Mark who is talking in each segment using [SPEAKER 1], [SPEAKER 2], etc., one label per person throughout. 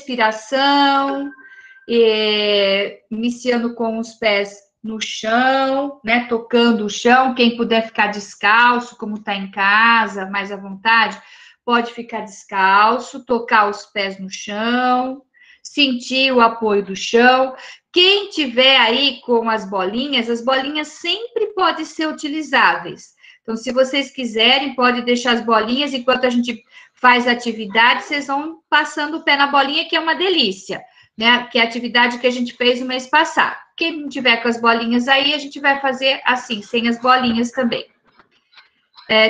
[SPEAKER 1] respiração, iniciando com os pés no chão, né? Tocando o chão. Quem puder ficar descalço, como está em casa, mais à vontade, pode ficar descalço, tocar os pés no chão, sentir o apoio do chão. Quem tiver aí com as bolinhas sempre podem ser utilizáveis. Então, se vocês quiserem, pode deixar as bolinhas, enquanto a gente faz a atividade, vocês vão passando o pé na bolinha, que é uma delícia, né? Que é a atividade que a gente fez no mês passado. Quem não tiver com as bolinhas aí, a gente vai fazer assim, sem as bolinhas também.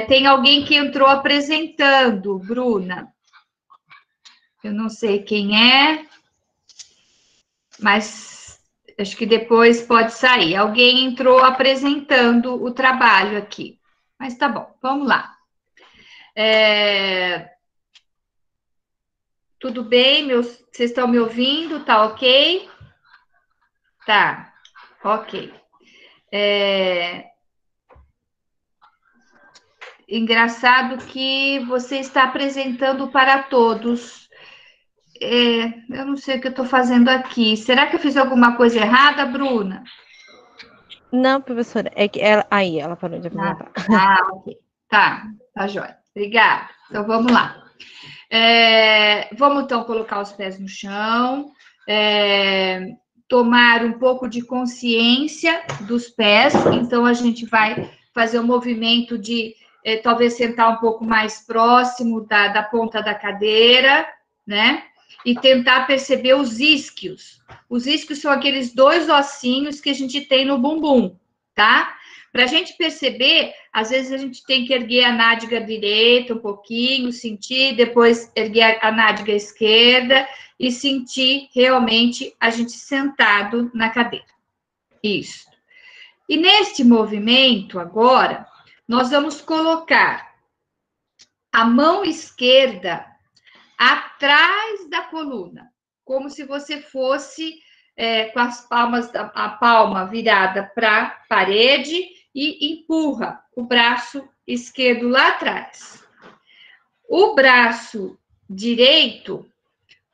[SPEAKER 1] Tem alguém que entrou apresentando, Bruna. Eu não sei quem é, mas acho que depois pode sair. Alguém entrou apresentando o trabalho aqui. Mas tá bom, vamos lá. Tudo bem? Vocês estão me ouvindo? Tá ok? Tá, ok. Engraçado que você está apresentando para todos. Eu não sei o que eu estou fazendo aqui. Será que eu fiz alguma coisa errada, Bruna?
[SPEAKER 2] Não, professora, é que ela parou de apresentar.
[SPEAKER 1] Ok. Tá jóia. Obrigada. Então, vamos lá. Vamos, então, colocar os pés no chão, tomar um pouco de consciência dos pés. Então, a gente vai fazer um movimento de, talvez, sentar um pouco mais próximo da ponta da cadeira, né? E tentar perceber os isquios. Os isquios são aqueles 2 ossinhos que a gente tem no bumbum, tá? Para a gente perceber, às vezes a gente tem que erguer a nádega direita um pouquinho, sentir, depois erguer a nádega esquerda e sentir realmente a gente sentado na cadeira. Isso. E neste movimento, agora, nós vamos colocar a mão esquerda atrás da coluna, como se você fosse com as palmas, a palma virada para a parede e empurra o braço esquerdo lá atrás. O braço direito,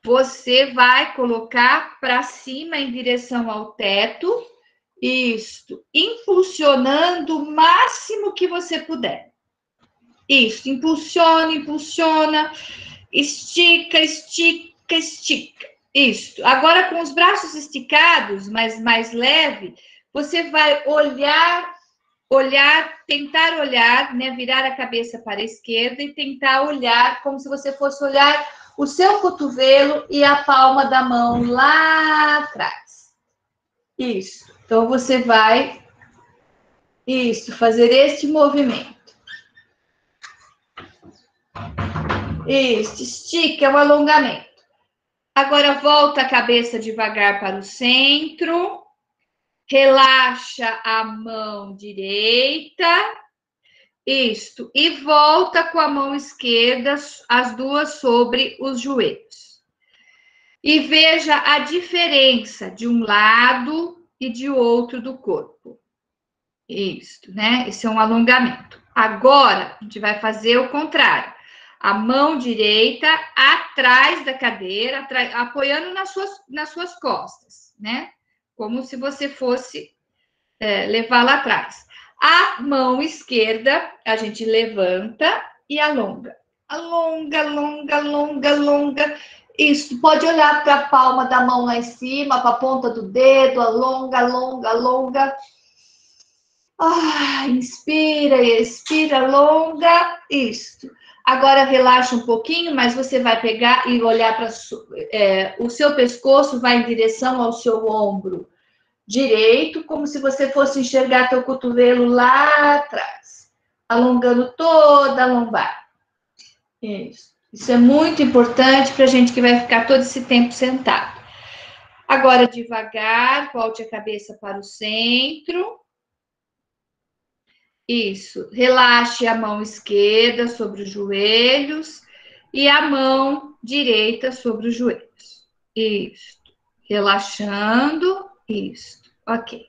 [SPEAKER 1] você vai colocar para cima em direção ao teto, isso, impulsionando o máximo que você puder. Isso, impulsiona, estica, estica, estica. Isso. Agora, com os braços esticados, mas mais leve, você vai tentar olhar, né? Virar a cabeça para a esquerda e tentar olhar como se você fosse olhar o seu cotovelo e a palma da mão lá atrás. Isso. Então, você vai, fazer este movimento. Isso, estica, é um alongamento. Agora, volta a cabeça devagar para o centro. Relaxa a mão direita. Isto. E volta com a mão esquerda, as duas sobre os joelhos. E veja a diferença de um lado e de outro do corpo. Isto, né? Esse é um alongamento. Agora, a gente vai fazer o contrário. A mão direita atrás da cadeira, apoiando nas suas costas, né? Como se você fosse levar lá atrás. A mão esquerda, a gente levanta e alonga. Alonga, alonga, alonga, alonga. Isso, pode olhar para a palma da mão lá em cima, para a ponta do dedo, alonga, alonga, alonga. Inspira, expira, alonga. Isso. Agora relaxa um pouquinho, mas você vai pegar e olhar para o seu pescoço, vai em direção ao seu ombro direito, como se você fosse enxergar teu cotovelo lá atrás, alongando toda a lombar. Isso é muito importante para a gente que vai ficar todo esse tempo sentado. Agora, devagar, volte a cabeça para o centro. Isso, relaxe a mão esquerda sobre os joelhos e a mão direita sobre os joelhos. Isso, relaxando, isso, ok.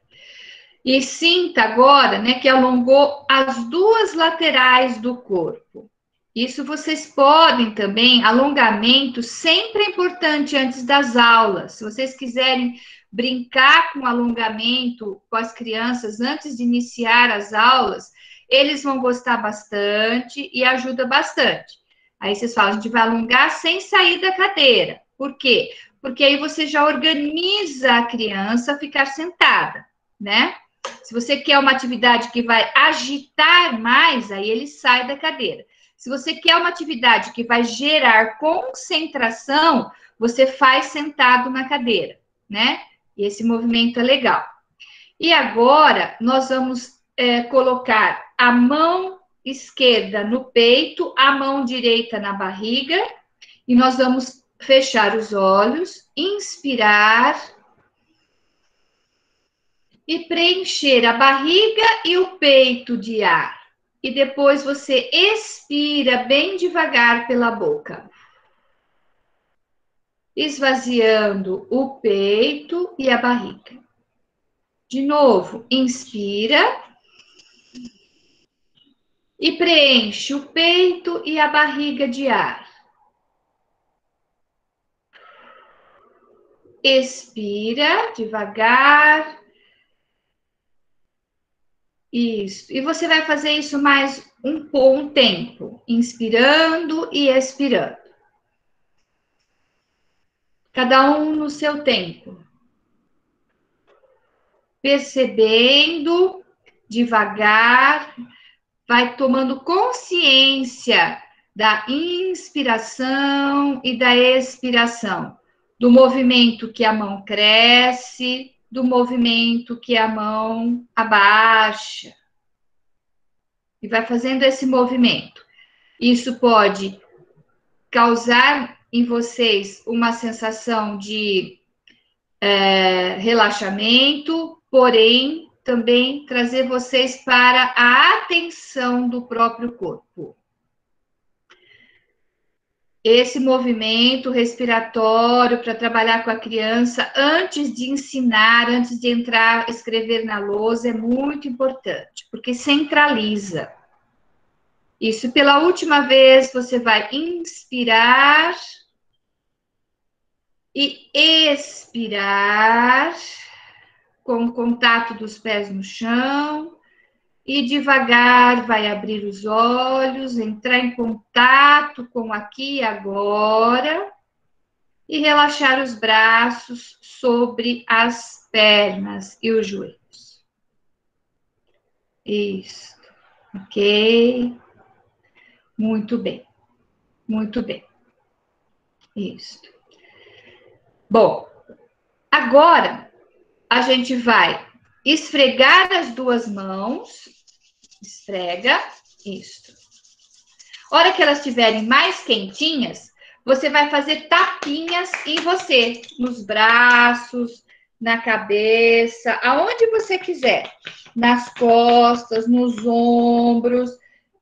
[SPEAKER 1] E sinta agora, né, que alongou as duas laterais do corpo. Isso vocês podem também, alongamento sempre é importante antes das aulas. Se vocês quiserem brincar com alongamento com as crianças antes de iniciar as aulas, eles vão gostar bastante e ajuda bastante. Aí vocês falam, a gente vai alongar sem sair da cadeira. Por quê? Porque aí você já organiza a criança a ficar sentada, né? Se você quer uma atividade que vai agitar mais, aí ele sai da cadeira. Se você quer uma atividade que vai gerar concentração, você faz sentado na cadeira, né? E esse movimento é legal. E agora, nós vamos colocar a mão esquerda no peito, a mão direita na barriga, e nós vamos fechar os olhos, inspirar e preencher a barriga e o peito de ar. E depois você expira bem devagar pela boca. Esvaziando o peito e a barriga. De novo, inspira. E preenche o peito e a barriga de ar. Expira devagar. Isso. E você vai fazer isso mais um tempo, inspirando e expirando. Cada um no seu tempo. Percebendo devagar, vai tomando consciência da inspiração e da expiração, do movimento que a mão cresce, do movimento que a mão abaixa. E vai fazendo esse movimento. Isso pode causar em vocês uma sensação de relaxamento, porém, também trazer vocês para a atenção do próprio corpo. Esse movimento respiratório para trabalhar com a criança antes de ensinar, antes de entrar, escrever na lousa, é muito importante, porque centraliza. Isso, pela última vez, você vai inspirar e expirar com o contato dos pés no chão. E devagar vai abrir os olhos, entrar em contato com aqui e agora. E relaxar os braços sobre as pernas e os joelhos. Isso. Ok. Muito bem. Muito bem. Isso. Bom, agora a gente vai esfregar as duas mãos. Esfrega. Isso. A hora que elas estiverem mais quentinhas, você vai fazer tapinhas em você, nos braços, na cabeça, aonde você quiser, nas costas, nos ombros,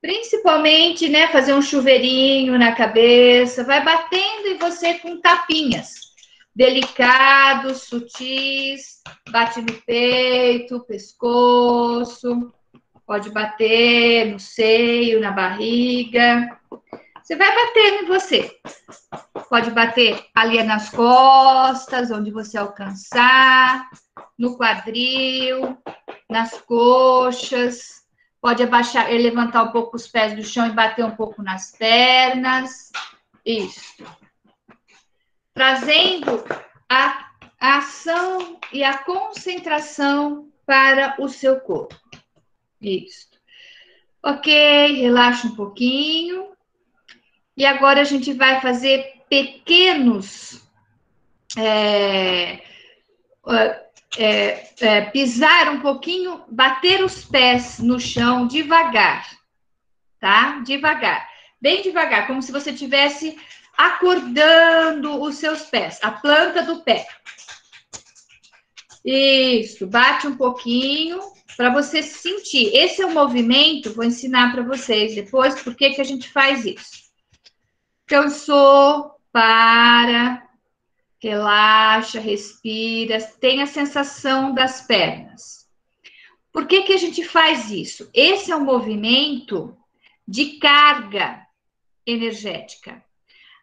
[SPEAKER 1] principalmente, né, fazer um chuveirinho na cabeça, vai batendo em você com tapinhas, delicados, sutis, bate no peito, pescoço, pode bater no seio, na barriga. Você vai batendo em você. Pode bater ali nas costas, onde você alcançar, no quadril, nas coxas. Pode abaixar, levantar um pouco os pés do chão e bater um pouco nas pernas. Isso. Trazendo a ação e a concentração para o seu corpo. Isso. Ok, relaxa um pouquinho. E agora a gente vai fazer pequenos... pisar um pouquinho, bater os pés no chão devagar, tá? Devagar. Bem devagar, como se você estivesse acordando os seus pés, a planta do pé. Isso, bate um pouquinho para você sentir. Esse é o movimento, vou ensinar para vocês depois por que a gente faz isso. Cansou, para, relaxa, respira, tem a sensação das pernas. Por que a gente faz isso? Esse é um movimento de carga. energética.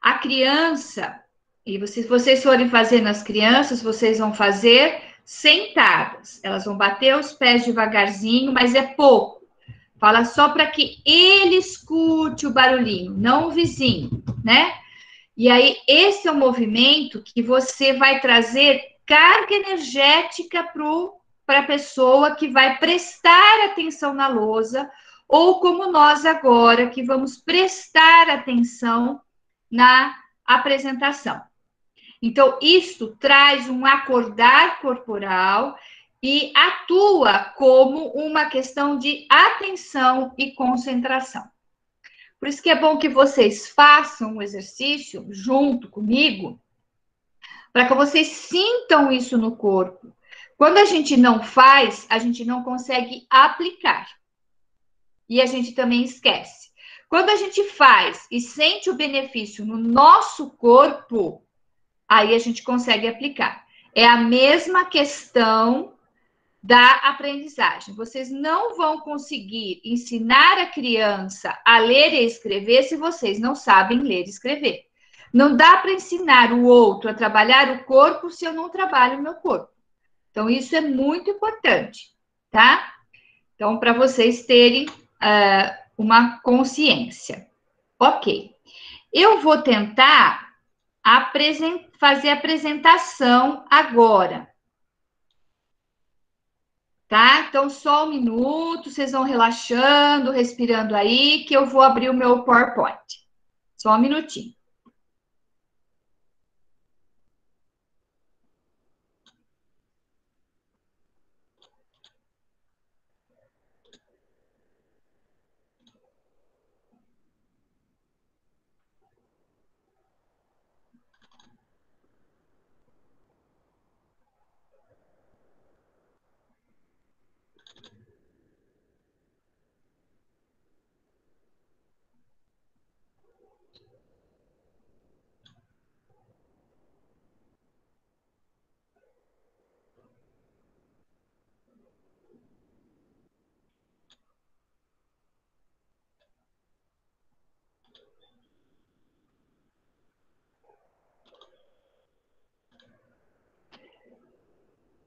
[SPEAKER 1] A criança, e se vocês forem fazer nas crianças, vocês vão fazer sentadas. Elas vão bater os pés devagarzinho, mas é pouco. Fala só para que ele escute o barulhinho, não o vizinho, né? E aí, esse é o movimento que você vai trazer carga energética para a pessoa que vai prestar atenção na lousa, ou como nós agora, que vamos prestar atenção na apresentação. Então, isto traz um acordar corporal e atua como uma questão de atenção e concentração. Por isso que é bom que vocês façam o exercício junto comigo, para que vocês sintam isso no corpo. Quando a gente não faz, a gente não consegue aplicar. E a gente também esquece. Quando a gente faz e sente o benefício no nosso corpo, aí a gente consegue aplicar. É a mesma questão da aprendizagem. Vocês não vão conseguir ensinar a criança a ler e escrever se vocês não sabem ler e escrever. Não dá para ensinar o outro a trabalhar o corpo se eu não trabalho o meu corpo. Então, isso é muito importante, tá? Então, para vocês terem uma consciência. Ok. Eu vou tentar fazer a apresentação agora. Tá? Então, só um minuto, vocês vão relaxando, respirando aí, que eu vou abrir o meu PowerPoint. Só um minutinho.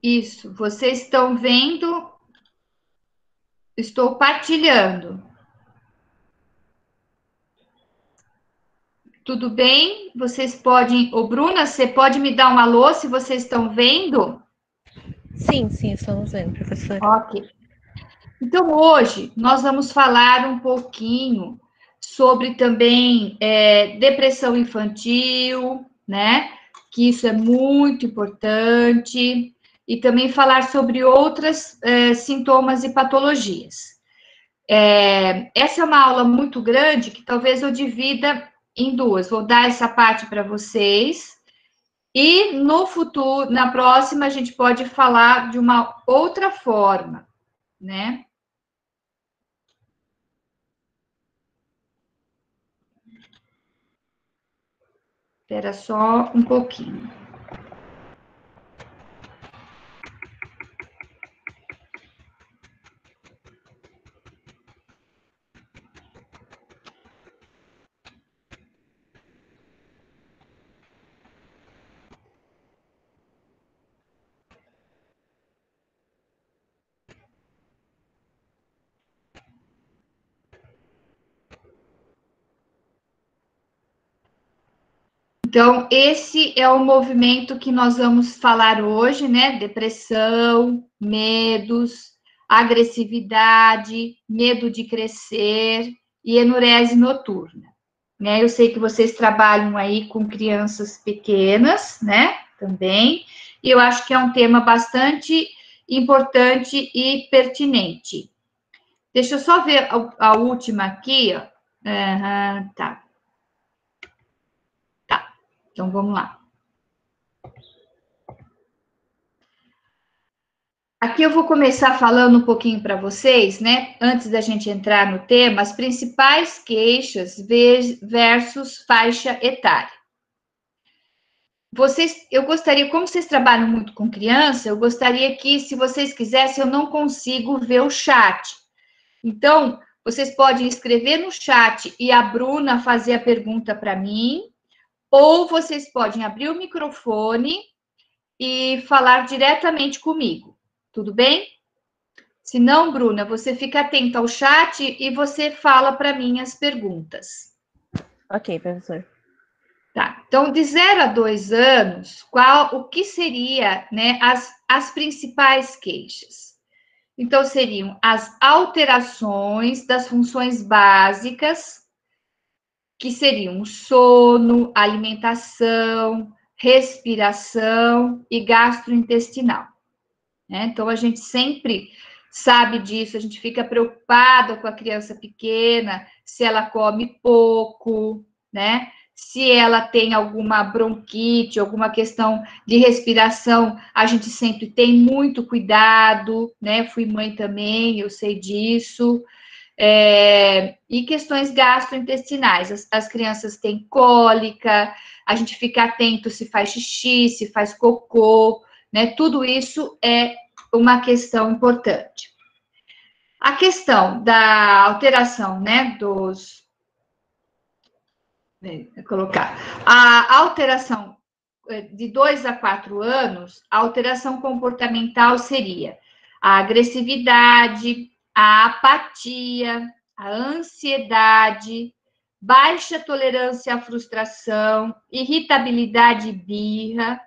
[SPEAKER 1] Isso, vocês estão vendo? Estou partilhando. Tudo bem? Vocês podem... Ô, Bruna, você pode me dar um alô se vocês estão vendo?
[SPEAKER 2] Sim, estamos vendo, professora.
[SPEAKER 1] Ok. Então, hoje, nós vamos falar um pouquinho sobre também depressão infantil, né? Que isso é muito importante. E também falar sobre outros sintomas e patologias. Essa é uma aula muito grande que talvez eu divida em duas. Vou dar essa parte para vocês. E no futuro, na próxima, a gente pode falar de uma outra forma, né? Espera só um pouquinho. Então, esse é o movimento que nós vamos falar hoje, né? Depressão, medos, agressividade, medo de crescer e enurese noturna. Né? Eu sei que vocês trabalham aí com crianças pequenas, né? Também. E eu acho que é um tema bastante importante e pertinente. Deixa eu só ver a última aqui, ó. Tá. Então, vamos lá. Aqui eu vou começar falando um pouquinho para vocês, né? Antes da gente entrar no tema, as principais queixas versus faixa etária. Eu gostaria, como vocês trabalham muito com criança, eu gostaria que, se vocês quisessem, eu não consigo ver o chat. Então, Vocês podem escrever no chat e a Bruna fazer a pergunta para mim, ou vocês podem abrir o microfone e falar diretamente comigo. Tudo bem? Se não, Bruna, você fica atenta ao chat e você fala para mim as perguntas.
[SPEAKER 2] Ok, professor.
[SPEAKER 1] Tá. Então, de 0 a 2 anos, o que seria, né, as principais queixas? Então, seriam as alterações das funções básicas, que seriam sono, alimentação, respiração e gastrointestinal, né? Então, a gente sempre sabe disso, a gente fica preocupado com a criança pequena, se ela come pouco, né? Se ela tem alguma bronquite, alguma questão de respiração, a gente sempre tem muito cuidado, né? Fui mãe também, eu sei disso. E questões gastrointestinais, as crianças têm cólica, a gente fica atento se faz xixi, se faz cocô, né? Tudo isso é uma questão importante. A questão da alteração, né, colocar, a alteração de 2 a 4 anos, a alteração comportamental seria a agressividade, a apatia, a ansiedade, baixa tolerância à frustração, irritabilidade e birra,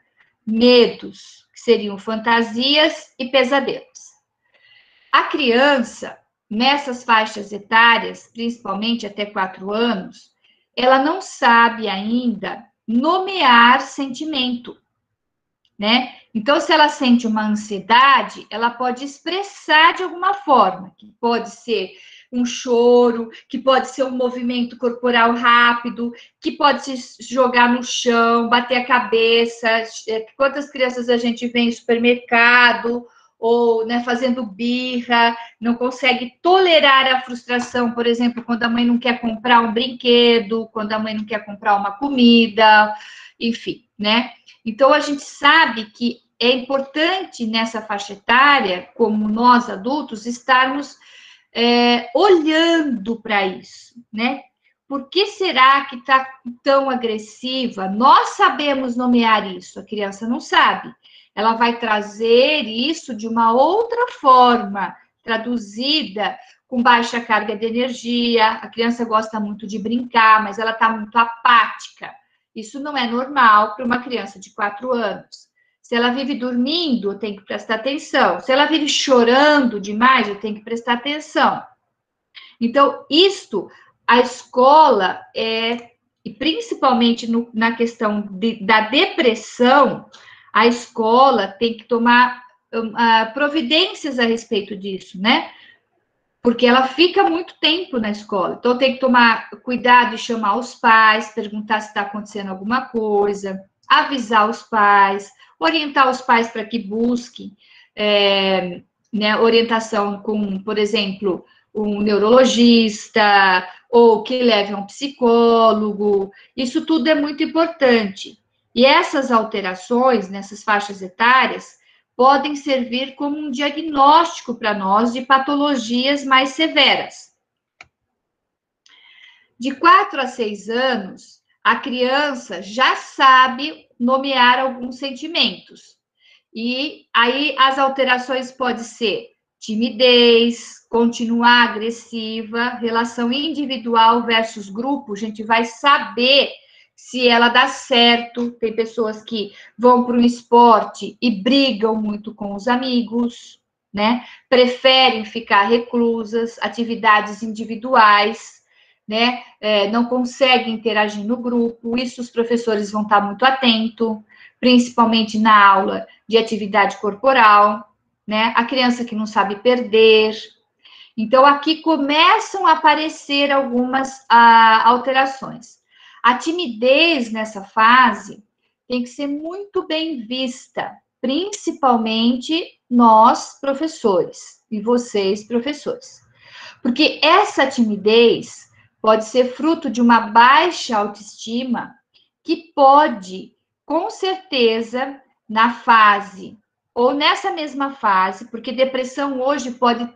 [SPEAKER 1] medos, que seriam fantasias e pesadelos. A criança, nessas faixas etárias, principalmente até 4 anos, ela não sabe ainda nomear sentimento, né? Então, se ela sente uma ansiedade, ela pode expressar de alguma forma, que pode ser um choro, que pode ser um movimento corporal rápido, que pode se jogar no chão, bater a cabeça. Quantas crianças a gente vê em supermercado, ou, né, fazendo birra, não consegue tolerar a frustração, por exemplo, quando a mãe não quer comprar um brinquedo, quando a mãe não quer comprar uma comida, enfim, né? Então, a gente sabe que é importante nessa faixa etária, como nós adultos, estarmos olhando para isso, né? Por que será que está tão agressiva? Nós sabemos nomear isso, a criança não sabe. Ela vai trazer isso de uma outra forma, traduzida com baixa carga de energia. A criança gosta muito de brincar, mas ela está muito apática. Isso não é normal para uma criança de 4 anos. Se ela vive dormindo, eu tenho que prestar atenção. Se ela vive chorando demais, eu tenho que prestar atenção. Então, a escola e principalmente na questão da depressão, a escola tem que tomar providências a respeito disso, né? Porque ela fica muito tempo na escola. Então, tem que tomar cuidado e chamar os pais, perguntar se está acontecendo alguma coisa, avisar os pais, orientar os pais para que busquem né, orientação com, por exemplo, um neurologista, ou que leve a um psicólogo. Isso tudo é muito importante. E essas alterações nessas faixas etárias podem servir como um diagnóstico para nós de patologias mais severas. De 4 a 6 anos, a criança já sabe nomear alguns sentimentos. E aí as alterações podem ser timidez, continuar agressiva, relação individual versus grupo, a gente vai saber se ela dá certo. Tem pessoas que vão para um esporte e brigam muito com os amigos, né? Preferem ficar reclusas, atividades individuais, né? Não conseguem interagir no grupo. Isso os professores vão estar muito atentos, principalmente na aula de atividade corporal, né? A criança que não sabe perder. Então, aqui começam a aparecer algumas alterações. A timidez nessa fase tem que ser muito bem vista, principalmente nós, professores, e vocês, professores. Porque essa timidez pode ser fruto de uma baixa autoestima que pode, com certeza, na fase, ou nessa mesma fase, porque depressão hoje pode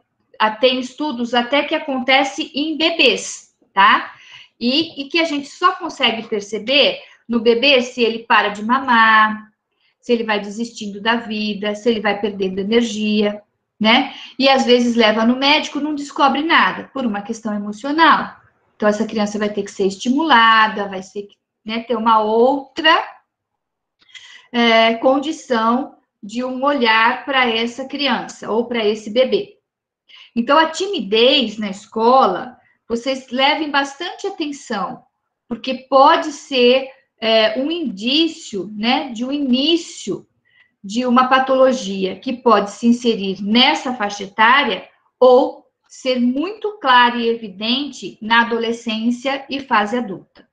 [SPEAKER 1] tem estudos até que acontece em bebês, tá? E que a gente só consegue perceber no bebê se ele para de mamar, se ele vai desistindo da vida, se ele vai perdendo energia, né? E às vezes leva no médico, não descobre nada, por uma questão emocional. Então, essa criança vai ter que ser estimulada, vai ter uma outra condição de um olhar para essa criança ou para esse bebê. Então, a timidez na escola, vocês levem bastante atenção, porque pode ser um indício, né, de um início de uma patologia que pode se inserir nessa faixa etária ou ser muito clara e evidente na adolescência e fase adulta.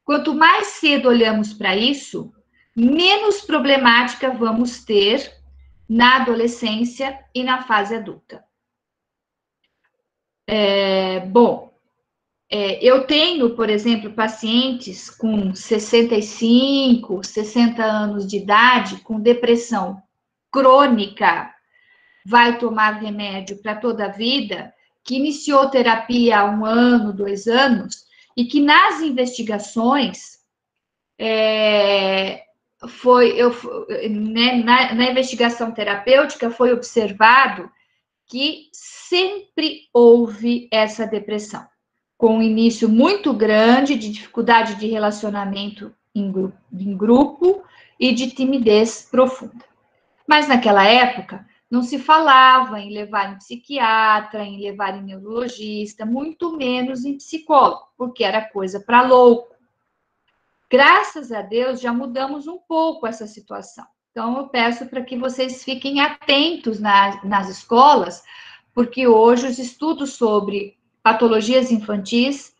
[SPEAKER 1] Quanto mais cedo olhamos para isso, menos problemática vamos ter na adolescência e na fase adulta. Eu tenho, por exemplo, pacientes com 65, 60 anos de idade, com depressão crônica, vai tomar remédio para toda a vida, que iniciou terapia há 1 ano, 2 anos, e que nas investigações, na investigação terapêutica, foi observado que sempre houve essa depressão, com um início muito grande de dificuldade de relacionamento em grupo e de timidez profunda. Mas naquela época não se falava em levar em psiquiatra, em levar em neurologista, muito menos em psicólogo, porque era coisa para louco. Graças a Deus já mudamos um pouco essa situação. Então eu peço para que vocês fiquem atentos nas escolas, porque hoje os estudos sobre patologias infantis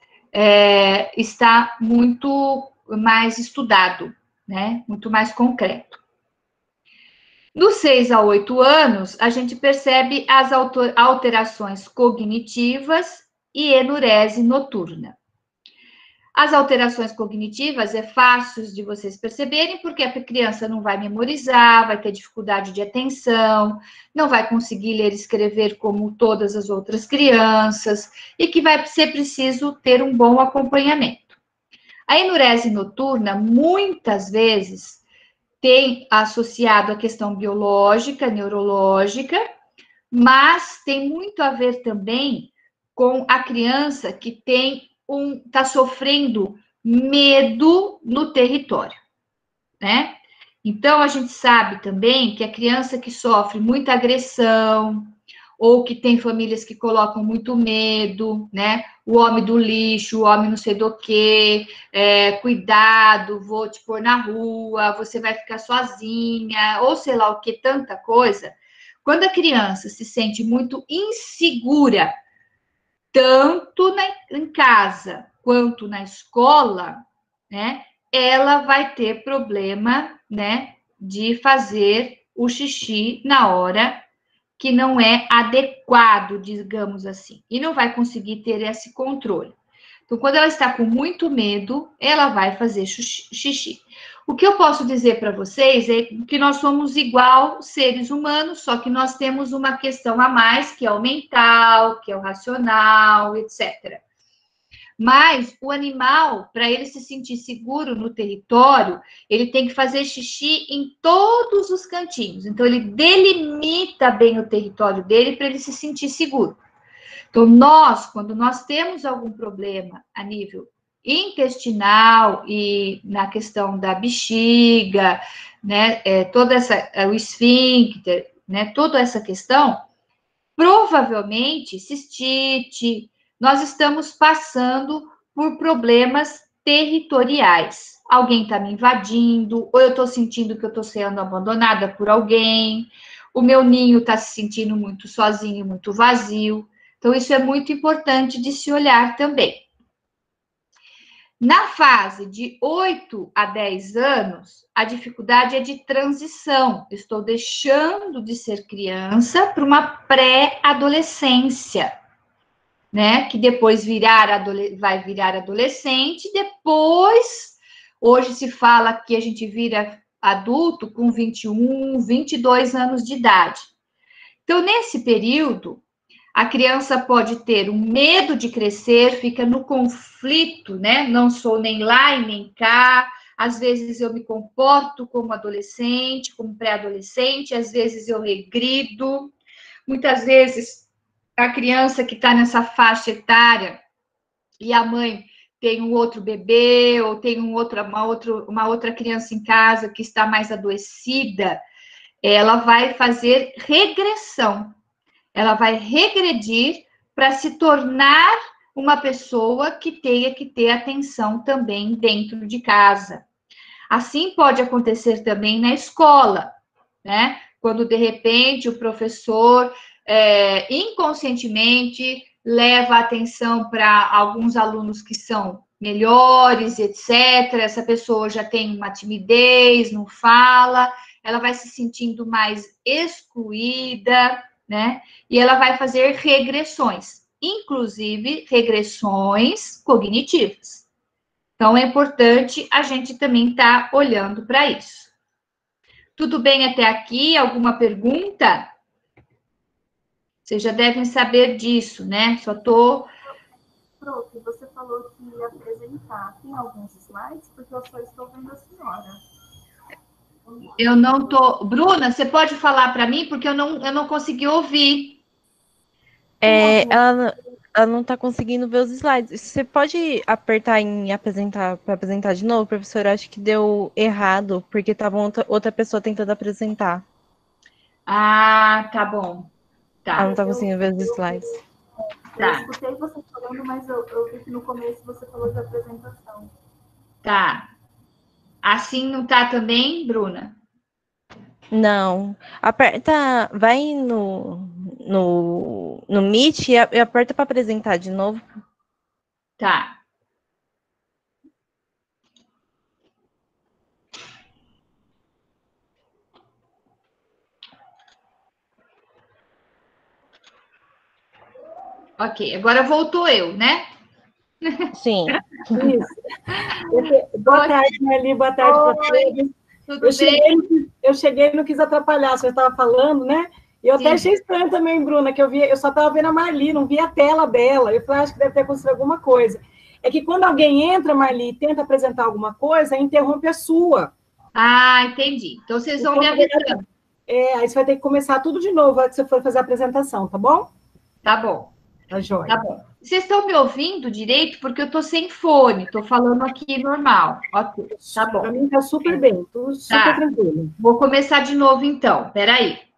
[SPEAKER 1] está muito mais estudado, né? Muito mais concreto. Dos 6 a 8 anos, a gente percebe as alterações cognitivas e enurese noturna. As alterações cognitivas é fácil de vocês perceberem, porque a criança não vai memorizar, vai ter dificuldade de atenção, não vai conseguir ler e escrever como todas as outras crianças, e que vai ser preciso ter um bom acompanhamento. A enurese noturna, muitas vezes, tem associado a questão biológica, neurológica, mas tem muito a ver também com a criança que está sofrendo medo no território, né? Então, a gente sabe também que a criança que sofre muita agressão, ou que tem famílias que colocam muito medo, né? O homem do lixo, o homem não sei do quê, cuidado, vou te pôr na rua, você vai ficar sozinha, ou sei lá o que, tanta coisa. Quando a criança se sente muito insegura, tanto em casa quanto na escola, né? Ela vai ter problema, né? De fazer o xixi na hora que não é adequado, digamos assim, e não vai conseguir ter esse controle. Então, quando ela está com muito medo, ela vai fazer xixi. O que eu posso dizer para vocês é que nós somos igual seres humanos, só que nós temos uma questão a mais, que é o mental, que é o racional, etc. Mas o animal, para ele se sentir seguro no território, ele tem que fazer xixi em todos os cantinhos. Então, ele delimita bem o território dele para ele se sentir seguro. Então, quando nós temos algum problema a nível intestinal e na questão da bexiga, né, o esfíncter, né, toda essa questão, provavelmente cistite, nós estamos passando por problemas territoriais. Alguém está me invadindo, ou eu estou sentindo que eu estou sendo abandonada por alguém, o meu ninho está se sentindo muito sozinho, muito vazio. Então, isso é muito importante de se olhar também. Na fase de 8 a 10 anos, a dificuldade é de transição. Estou deixando de ser criança para uma pré-adolescência, né? Que depois vai virar adolescente, depois, hoje se fala que a gente vira adulto com 21, 22 anos de idade. Então, nesse período, A criança pode ter um medo de crescer, fica no conflito, né? Não sou nem lá e nem cá. Às vezes eu me comporto como adolescente, como pré-adolescente, às vezes eu regrido. Muitas vezes a criança que está nessa faixa etária e a mãe tem um outro bebê ou tem uma outra criança em casa que está mais adoecida, ela vai fazer regressão. Ela vai regredir para se tornar uma pessoa que tenha que ter atenção também dentro de casa. Assim pode acontecer também na escola, né? Quando de repente o professor inconscientemente leva a atenção para alguns alunos que são melhores, etc. Essa pessoa já tem uma timidez, não fala, ela vai se sentindo mais excluída, né? E ela vai fazer regressões, inclusive regressões cognitivas. Então, é importante a gente também estar olhando para isso. Tudo bem até aqui? Alguma pergunta? Vocês já devem saber disso, né? Só estou...
[SPEAKER 3] Prof, você falou que ia apresentar. Tem alguns slides? Porque eu só estou vendo a senhora.
[SPEAKER 1] Eu não estou... Bruna, você pode falar para mim? Porque eu não consegui ouvir.
[SPEAKER 2] Ela não está conseguindo ver os slides. Você pode apertar em apresentar para apresentar de novo, professor? Acho que deu errado, porque estava outra pessoa tentando apresentar.
[SPEAKER 1] Ah, tá bom. Tá.
[SPEAKER 2] Ela não está conseguindo ver os slides.
[SPEAKER 3] Eu escutei você falando, mas eu vi que no começo você falou de apresentação.
[SPEAKER 1] Tá. Assim não tá também, Bruna?
[SPEAKER 2] Não. Aperta, vai no Meet e aperta para apresentar de novo.
[SPEAKER 1] Tá. Ok, agora voltou eu, né?
[SPEAKER 2] Sim.
[SPEAKER 4] Isso. Boa tarde, Marli, boa tarde para todos.
[SPEAKER 1] Tudo bem?
[SPEAKER 4] Eu cheguei e não quis atrapalhar, você estava falando, né? E eu até achei estranho também, Bruna, que eu só estava vendo a Marli, não vi a tela dela. Eu falei, acho que deve ter acontecido alguma coisa. É que quando alguém entra, Marli, e tenta apresentar alguma coisa, interrompe a sua.
[SPEAKER 1] Ah, entendi. Então, vocês vão me avisando.
[SPEAKER 4] Aí você vai ter que começar tudo de novo, que você for fazer a apresentação, tá bom?
[SPEAKER 1] Tá bom.
[SPEAKER 4] Tá joia.
[SPEAKER 1] Tá bom. Vocês estão me ouvindo direito? Porque eu estou sem fone, estou falando aqui normal. Ok, tá bom.
[SPEAKER 4] Para mim tá super bem, tudo super tranquilo.
[SPEAKER 1] Vou começar de novo, então. Peraí.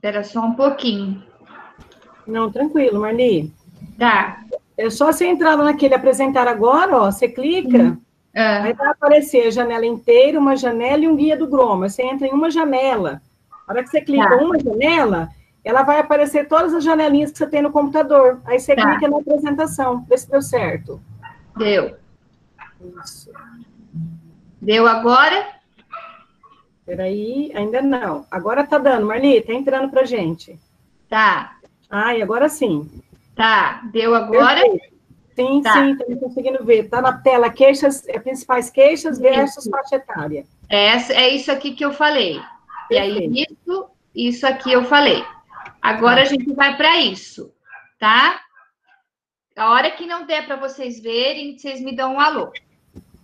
[SPEAKER 1] Espera só um pouquinho.
[SPEAKER 4] Não, tranquilo, Marli.
[SPEAKER 1] Tá.
[SPEAKER 4] É só você entrar naquele apresentar agora, ó, você clica, aí vai aparecer a janela inteira, uma janela e um guia do Groma. Você entra em uma janela. A hora que você clica uma janela, ela vai aparecer todas as janelinhas que você tem no computador. Aí você clica na apresentação, vê se deu certo.
[SPEAKER 1] Deu.
[SPEAKER 4] Isso.
[SPEAKER 1] Deu agora?
[SPEAKER 4] Peraí, ainda não. Agora tá dando, Marli, tá entrando pra gente.
[SPEAKER 1] Tá.
[SPEAKER 4] E agora sim.
[SPEAKER 1] Tá, deu agora?
[SPEAKER 4] Perfeito. Sim, sim, estamos conseguindo ver. Tá na tela queixas, principais queixas versus faixa etária.
[SPEAKER 1] É isso aqui que eu falei. E aí, isso aqui eu falei. Agora a gente vai para isso, tá? A hora que não der para vocês verem, vocês me dão um alô.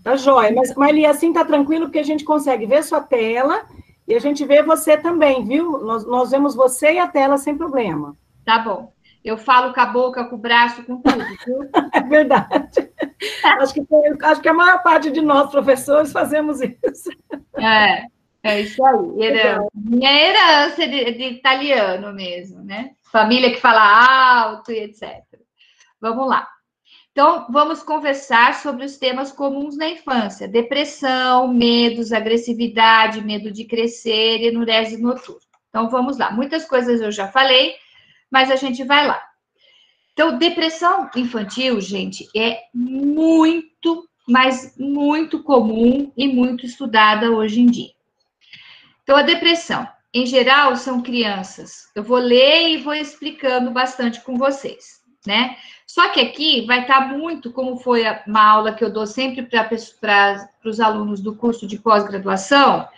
[SPEAKER 4] Tá joia, mas Marli, assim tá tranquilo, porque a gente consegue ver sua tela e a gente vê você também, viu? Nós vemos você e a tela sem problema.
[SPEAKER 1] Tá bom. Eu falo com a boca, com o braço, com tudo, viu?
[SPEAKER 4] É verdade. Acho que a maior parte de nós, professores, fazemos isso.
[SPEAKER 1] É isso aí. Herança. Minha herança de italiano mesmo, né? Família que fala alto e etc. Vamos lá. Então, vamos conversar sobre os temas comuns na infância: depressão, medos, agressividade, medo de crescer, enurese noturno. Então, vamos lá. Muitas coisas eu já falei, mas a gente vai lá. Então, depressão infantil, gente, é muito, mas muito comum e muito estudada hoje em dia. Então, a depressão, em geral, são crianças. Eu vou ler e vou explicando bastante com vocês, né? Só que aqui vai estar muito, como foi uma aula que eu dou sempre para os alunos do curso de pós-graduação,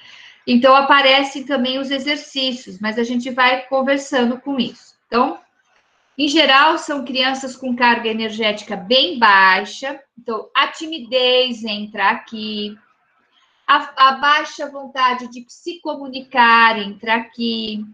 [SPEAKER 1] então aparecem também os exercícios, mas a gente vai conversando com isso. Então, em geral, são crianças com carga energética bem baixa, então a timidez entra aqui, a baixa vontade de se comunicar entra aqui,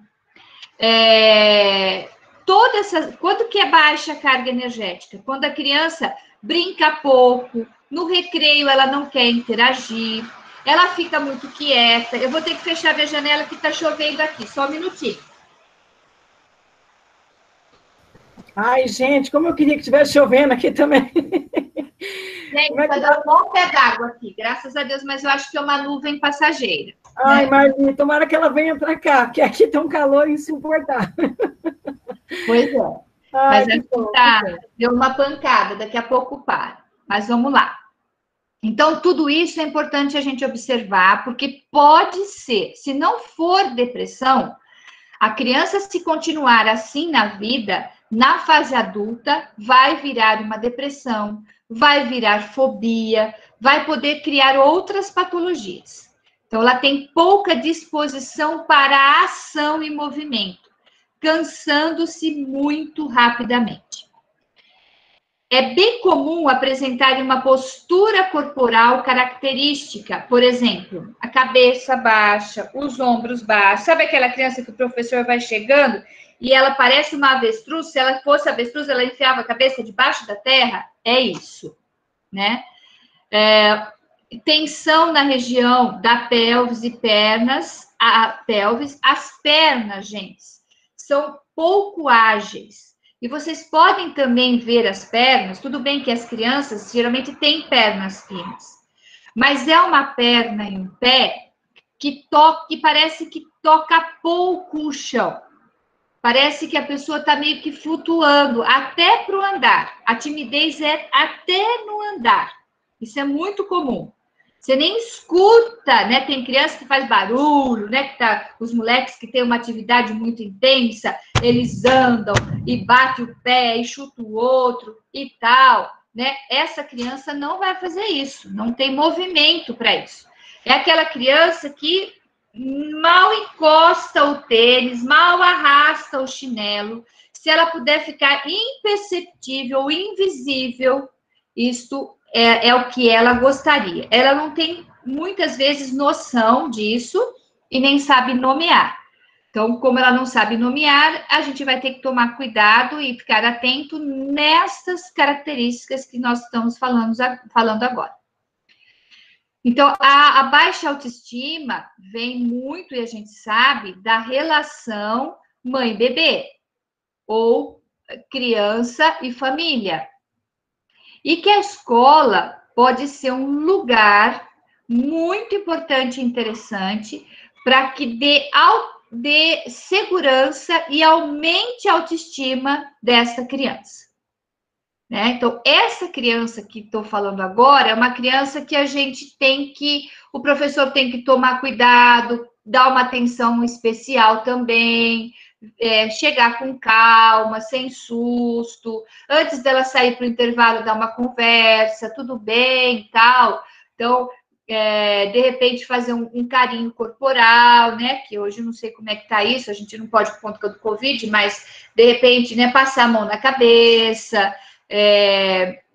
[SPEAKER 1] quando que é baixa a carga energética? Quando a criança brinca pouco, no recreio ela não quer interagir, ela fica muito quieta. Eu vou ter que fechar a minha janela que está chovendo aqui, só um minutinho.
[SPEAKER 4] Ai, gente, como eu queria que estivesse chovendo aqui também.
[SPEAKER 1] Gente, está dando um bom pé d'água aqui, graças a Deus, mas eu acho que é uma nuvem passageira.
[SPEAKER 4] Ai,
[SPEAKER 1] né?
[SPEAKER 4] Marli, tomara que ela venha para cá, porque aqui está um calor insuportável.
[SPEAKER 1] Pois é. Ai, mas aqui deu uma pancada, daqui a pouco para. Mas vamos lá. Então, tudo isso é importante a gente observar, porque pode ser, se não for depressão, a criança, se continuar assim na vida, na fase adulta, vai virar uma depressão, vai virar fobia, vai poder criar outras patologias. Então, ela tem pouca disposição para a ação e movimento, cansando-se muito rapidamente. É bem comum apresentar uma postura corporal característica, por exemplo, a cabeça baixa, os ombros baixos. Sabe aquela criança que o professor vai chegando e ela parece uma avestruz? Se ela fosse avestruz, ela enfiava a cabeça debaixo da terra? É isso, né? Tensão na região da pelvis e pernas. As pernas, gente, são pouco ágeis. E vocês podem também ver as pernas, tudo bem que as crianças geralmente têm pernas finas, mas é uma perna e um pé que parece que toca pouco o chão. Parece que a pessoa está meio que flutuando, até para o andar. A timidez é até no andar. Isso é muito comum. Você nem escuta, né? Tem criança que faz barulho, né? Os moleques que têm uma atividade muito intensa, eles andam e bate o pé e chuta o outro e tal, né? Essa criança não vai fazer isso, não tem movimento para isso. É aquela criança que mal encosta o tênis, mal arrasta o chinelo. Se ela puder ficar imperceptível, invisível, isto é o que ela gostaria. Ela não tem, muitas vezes, noção disso e nem sabe nomear. Então, como ela não sabe nomear, a gente vai ter que tomar cuidado e ficar atento nestas características que nós estamos falando agora. Então, a baixa autoestima vem muito, e a gente sabe, da relação mãe-bebê, ou criança e família. E que a escola pode ser um lugar muito importante e interessante para que dê segurança e aumente a autoestima dessa criança. Né? Então, essa criança que estou falando agora é uma criança que o professor tem que tomar cuidado, dar uma atenção especial também, chegar com calma, sem susto, antes dela sair para o intervalo, dar uma conversa, tudo bem e tal. Então, de repente, fazer um carinho corporal, né? Que hoje eu não sei como é que está isso, a gente não pode por conta do Covid, mas, de repente, né, passar a mão na cabeça.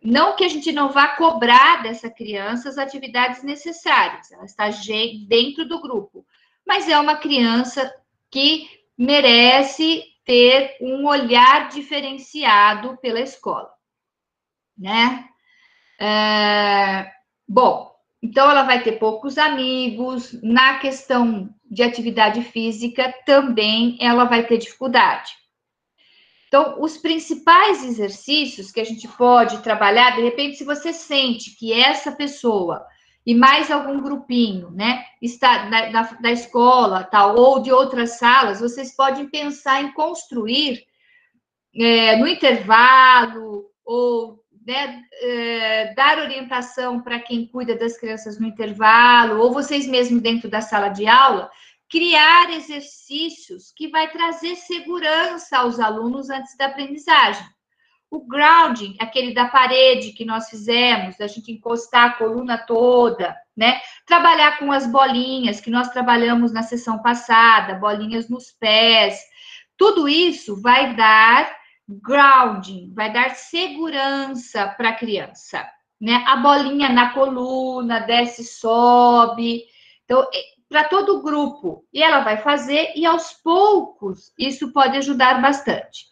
[SPEAKER 1] Não que a gente não vá cobrar dessa criança as atividades necessárias, ela está dentro do grupo, mas é uma criança que merece ter um olhar diferenciado pela escola, né? Bom, então ela vai ter poucos amigos, na questão de atividade física também ela vai ter dificuldade. Então, os principais exercícios que a gente pode trabalhar, de repente, se você sente que essa pessoa e mais algum grupinho, né, está da escola, tal, ou de outras salas, vocês podem pensar em construir no intervalo, ou, né, dar orientação para quem cuida das crianças no intervalo, ou vocês mesmos dentro da sala de aula, criar exercícios que vai trazer segurança aos alunos antes da aprendizagem. O grounding, aquele da parede que nós fizemos, da gente encostar a coluna toda, né? Trabalhar com as bolinhas que nós trabalhamos na sessão passada, bolinhas nos pés. Tudo isso vai dar grounding, vai dar segurança para a criança, né? A bolinha na coluna, desce, sobe. Então, para todo o grupo. E ela vai fazer, e aos poucos, isso pode ajudar bastante.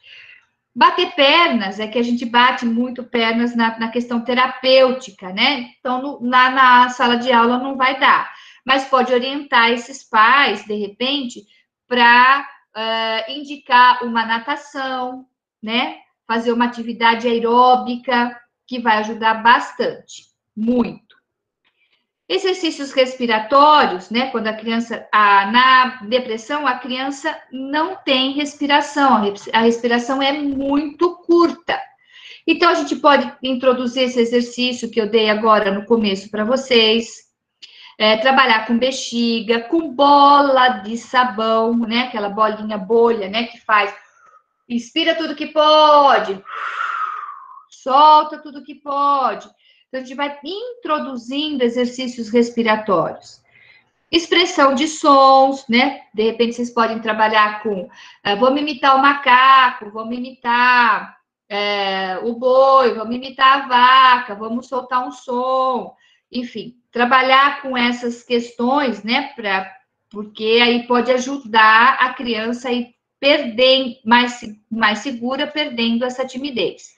[SPEAKER 1] Bater pernas, é que a gente bate muito pernas na questão terapêutica, né? Então, na sala de aula não vai dar. Mas pode orientar esses pais, de repente, para indicar uma natação, né? Fazer uma atividade aeróbica, que vai ajudar bastante, muito. Exercícios respiratórios, né? Quando a criança, na depressão, a criança não tem respiração, a respiração é muito curta. Então, a gente pode introduzir esse exercício que eu dei agora no começo para vocês, trabalhar com bexiga, com bola de sabão, né? Aquela bolinha bolha, né? Que faz, inspira tudo que pode, solta tudo que pode. Então, a gente vai introduzindo exercícios respiratórios. Expressão de sons, né? De repente, vocês podem trabalhar com... vamos imitar o macaco, vamos imitar o boi, vamos imitar a vaca, vamos soltar um som. Enfim, trabalhar com essas questões, né? Porque aí pode ajudar a criança a ir perdendo, mais segura, perdendo essa timidez.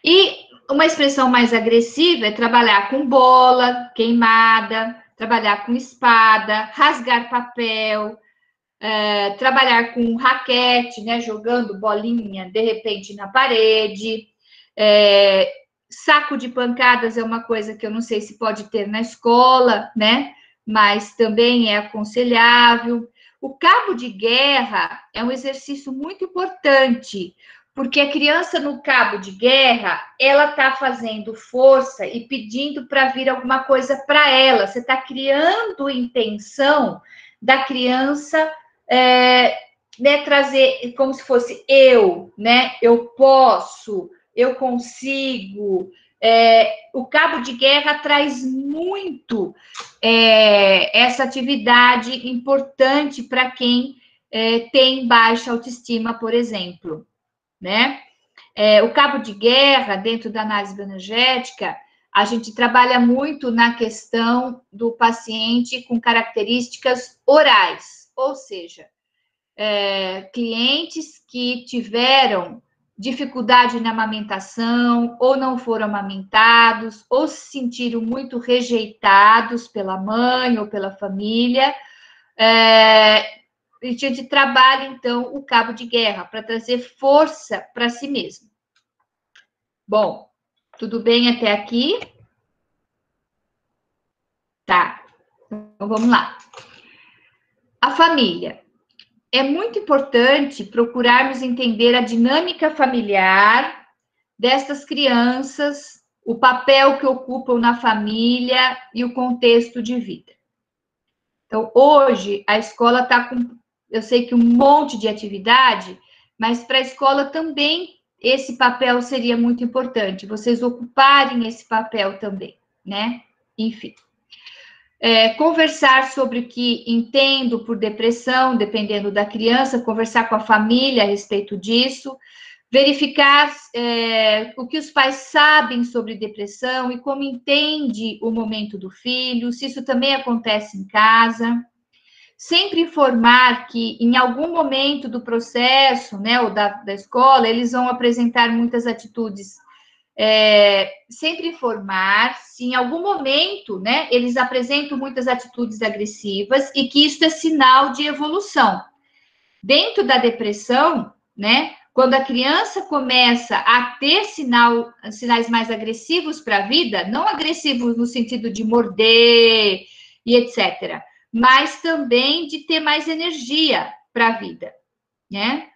[SPEAKER 1] E uma expressão mais agressiva é trabalhar com bola, queimada, trabalhar com espada, rasgar papel, trabalhar com raquete, né, jogando bolinha, de repente, na parede. Saco de pancadas é uma coisa que eu não sei se pode ter na escola, né, mas também é aconselhável. O cabo de guerra é um exercício muito importante, porque a criança no cabo de guerra, ela está fazendo força e pedindo para vir alguma coisa para ela. Você está criando intenção da criança, né, trazer como se fosse eu, né? Eu posso, eu consigo. O cabo de guerra traz muito essa atividade importante para quem tem baixa autoestima, por exemplo. Né? O cabo de guerra, dentro da análise bioenergética, a gente trabalha muito na questão do paciente com características orais, ou seja, clientes que tiveram dificuldade na amamentação, ou não foram amamentados, ou se sentiram muito rejeitados pela mãe ou pela família, a gente trabalha, então, o cabo de guerra para trazer força para si mesmo. Bom, tudo bem até aqui? Tá, então vamos lá. A família. É muito importante procurarmos entender a dinâmica familiar destas crianças, o papel que ocupam na família e o contexto de vida. Então, hoje, a escola está com... Eu sei que um monte de atividade, mas para a escola também esse papel seria muito importante, vocês ocuparem esse papel também, né? Enfim. Conversar sobre o que entendo por depressão, dependendo da criança, conversar com a família a respeito disso, verificar o que os pais sabem sobre depressão e como entende o momento do filho, se isso também acontece em casa. Sempre informar que em algum momento do processo, né, ou da escola, eles vão apresentar muitas atitudes. Sempre informar se em algum momento, né, eles apresentam muitas atitudes agressivas e que isso é sinal de evolução. Dentro da depressão, né, quando a criança começa a ter sinais mais agressivos para a vida, não agressivos no sentido de morder e etc., mas também de ter mais energia para a vida, né?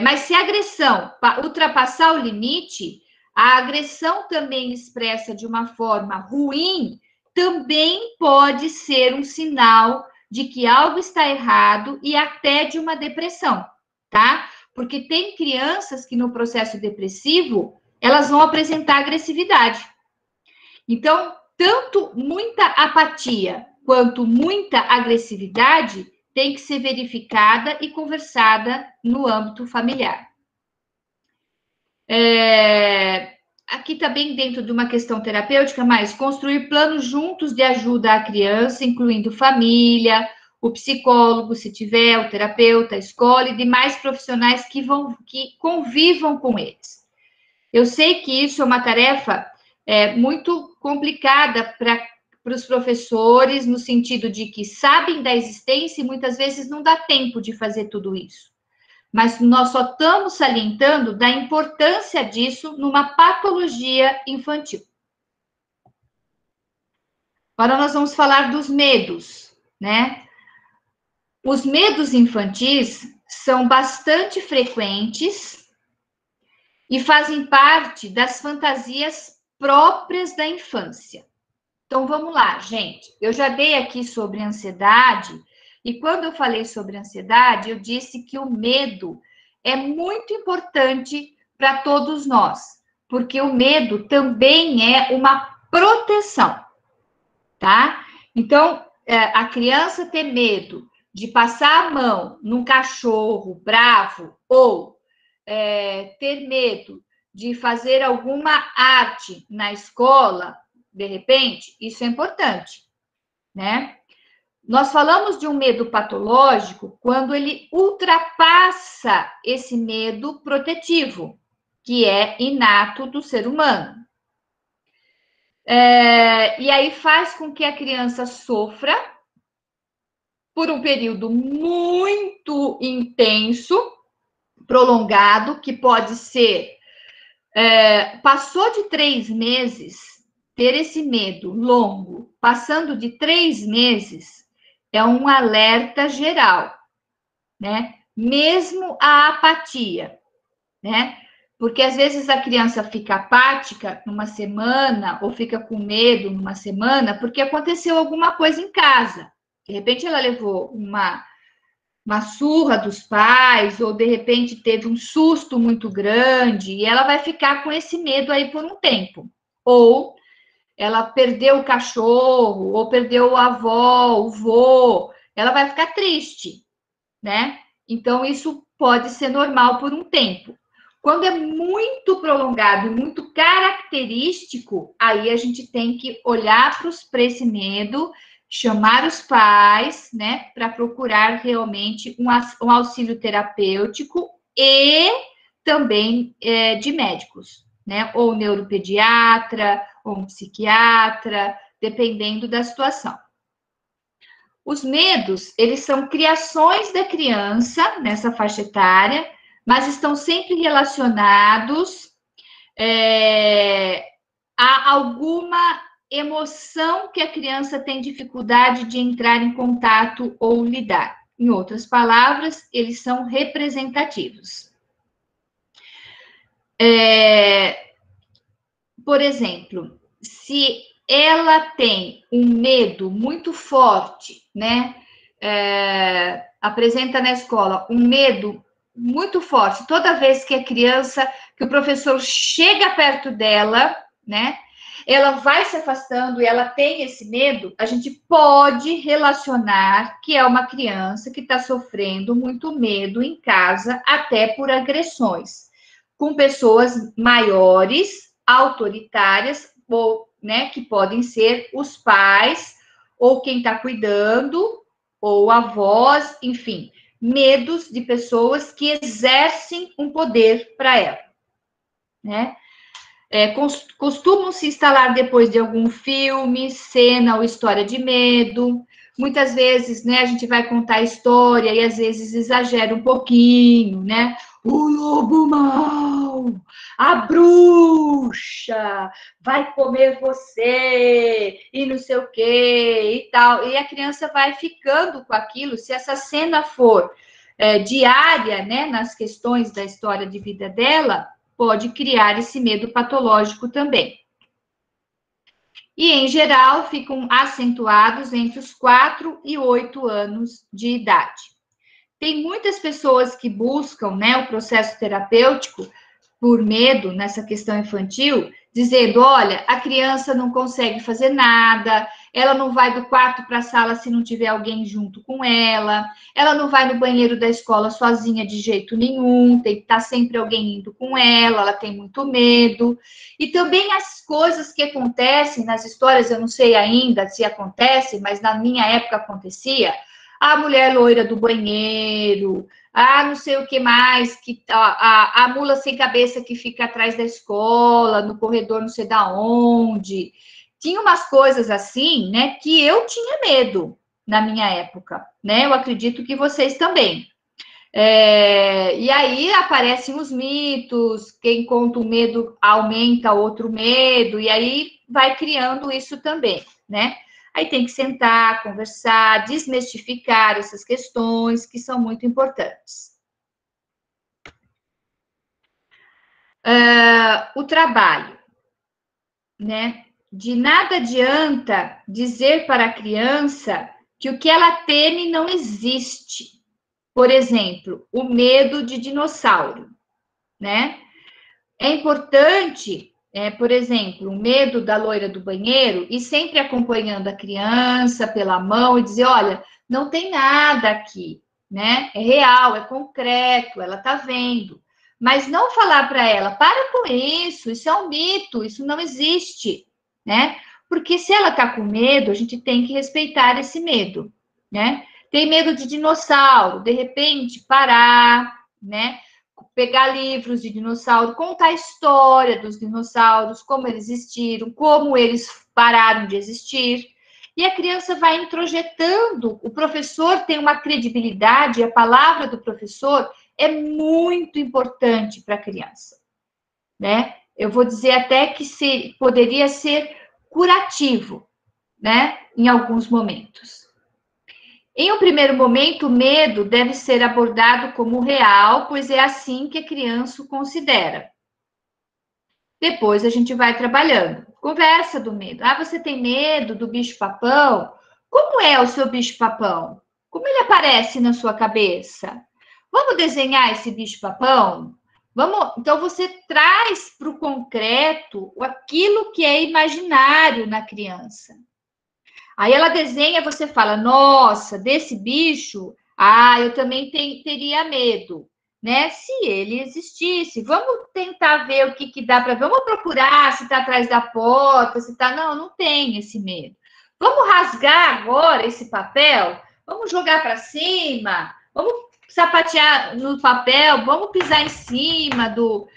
[SPEAKER 1] Mas se a agressão ultrapassar o limite, a agressão também expressa de uma forma ruim também pode ser um sinal de que algo está errado e até de uma depressão, tá? Porque tem crianças que no processo depressivo, elas vão apresentar agressividade. Então, tanto muita apatia quanto muita agressividade tem que ser verificada e conversada no âmbito familiar. Aqui também dentro de uma questão terapêutica, mas construir planos juntos de ajuda à criança, incluindo família, o psicólogo, se tiver, o terapeuta, a escola e demais profissionais que convivam com eles. Eu sei que isso é uma tarefa muito complicada para os professores, no sentido de que sabem da existência e muitas vezes não dá tempo de fazer tudo isso. Mas nós só estamos salientando da importância disso numa patologia infantil. Agora nós vamos falar dos medos, né? Os medos infantis são bastante frequentes e fazem parte das fantasias próprias da infância. Então, vamos lá, gente. Eu já dei aqui sobre ansiedade, e quando eu falei sobre ansiedade, eu disse que o medo é muito importante para todos nós, porque o medo também é uma proteção, tá? Então, a criança ter medo de passar a mão num cachorro bravo ou ter medo de fazer alguma arte na escola, de repente, isso é importante, né? Nós falamos de um medo patológico quando ele ultrapassa esse medo protetivo, que é inato do ser humano. E aí faz com que a criança sofra por um período muito intenso, prolongado, que pode ser... passou de 3 meses, ter esse medo longo, passando de 3 meses, é um alerta geral, né? Mesmo a apatia, né? Porque às vezes a criança fica apática numa semana ou fica com medo numa semana porque aconteceu alguma coisa em casa. De repente ela levou uma surra dos pais ou de repente teve um susto muito grande e ela vai ficar com esse medo aí por um tempo. Ou ela perdeu o cachorro, ou perdeu a avó, o vô, ela vai ficar triste, né? Então, isso pode ser normal por um tempo. Quando é muito prolongado e muito característico, aí a gente tem que olhar para esse medo, chamar os pais, né, para procurar realmente um auxílio terapêutico e também de médicos, né? Ou neuropediatra, ou um psiquiatra, dependendo da situação. Os medos, eles são criações da criança nessa faixa etária, mas estão sempre relacionados a alguma emoção que a criança tem dificuldade de entrar em contato ou lidar. Em outras palavras, eles são representativos. Por exemplo, se ela tem um medo muito forte, né? Apresenta na escola um medo muito forte, toda vez que a criança, que o professor chega perto dela, né? Ela vai se afastando e ela tem esse medo, a gente pode relacionar que é uma criança que está sofrendo muito medo em casa, até por agressões, com pessoas maiores, autoritárias, ou, né, que podem ser os pais, ou quem está cuidando, ou avós, enfim, medos de pessoas que exercem um poder para ela, né? Costumam se instalar depois de algum filme, cena ou história de medo. Muitas vezes, né, a gente vai contar a história e às vezes exagera um pouquinho, né? O lobo mau, a bruxa, vai comer você, e não sei o quê, e tal. E a criança vai ficando com aquilo, se essa cena for diária, né, nas questões da história de vida dela, pode criar esse medo patológico também. E, em geral, ficam acentuados entre os 4 e 8 anos de idade. Tem muitas pessoas que buscam, né, o processo terapêutico por medo nessa questão infantil, dizendo, olha, a criança não consegue fazer nada, ela não vai do quarto para a sala se não tiver alguém junto com ela não vai no banheiro da escola sozinha de jeito nenhum, tem que estar sempre alguém indo com ela tem muito medo. E também as coisas que acontecem nas histórias, eu não sei ainda se acontece, mas na minha época acontecia, a mulher loira do banheiro, não sei o que mais, que a mula sem cabeça que fica atrás da escola, no corredor não sei da onde. Tinha umas coisas assim, né, que eu tinha medo na minha época, né? Eu acredito que vocês também. E aí aparecem os mitos, quem conta um medo aumenta outro medo, e aí vai criando isso também, né? Aí tem que sentar, conversar, desmistificar essas questões que são muito importantes. O trabalho, né? De nada adianta dizer para a criança que o que ela teme não existe. Por exemplo, o medo de dinossauro, né? É importante, por exemplo, o medo da loira do banheiro, e sempre acompanhando a criança pela mão e dizer, olha, não tem nada aqui, né? É real, é concreto, ela tá vendo. Mas não falar para ela, para com isso é um mito, isso não existe, né? Porque se ela tá com medo, a gente tem que respeitar esse medo, né? Tem medo de dinossauro, de repente parar, né? Pegar livros de dinossauro, contar a história dos dinossauros, como eles existiram, como eles pararam de existir. E a criança vai introjetando, o professor tem uma credibilidade, a palavra do professor é muito importante para a criança, né? Eu vou dizer até que poderia ser curativo, né? Em alguns momentos. Em um primeiro momento, o medo deve ser abordado como real, pois é assim que a criança o considera. Depois a gente vai trabalhando. Conversa do medo. Você tem medo do bicho-papão? Como é o seu bicho-papão? Como ele aparece na sua cabeça? Vamos desenhar esse bicho-papão? Então, você traz para o concreto aquilo que é imaginário na criança. Aí ela desenha, você fala, nossa, desse bicho, eu também teria medo, né? Se ele existisse, vamos tentar ver o que dá para ver, vamos procurar se está atrás da porta, se está... Não tem esse medo. Vamos rasgar agora esse papel, vamos jogar para cima, vamos sapatear no papel, vamos pisar em cima do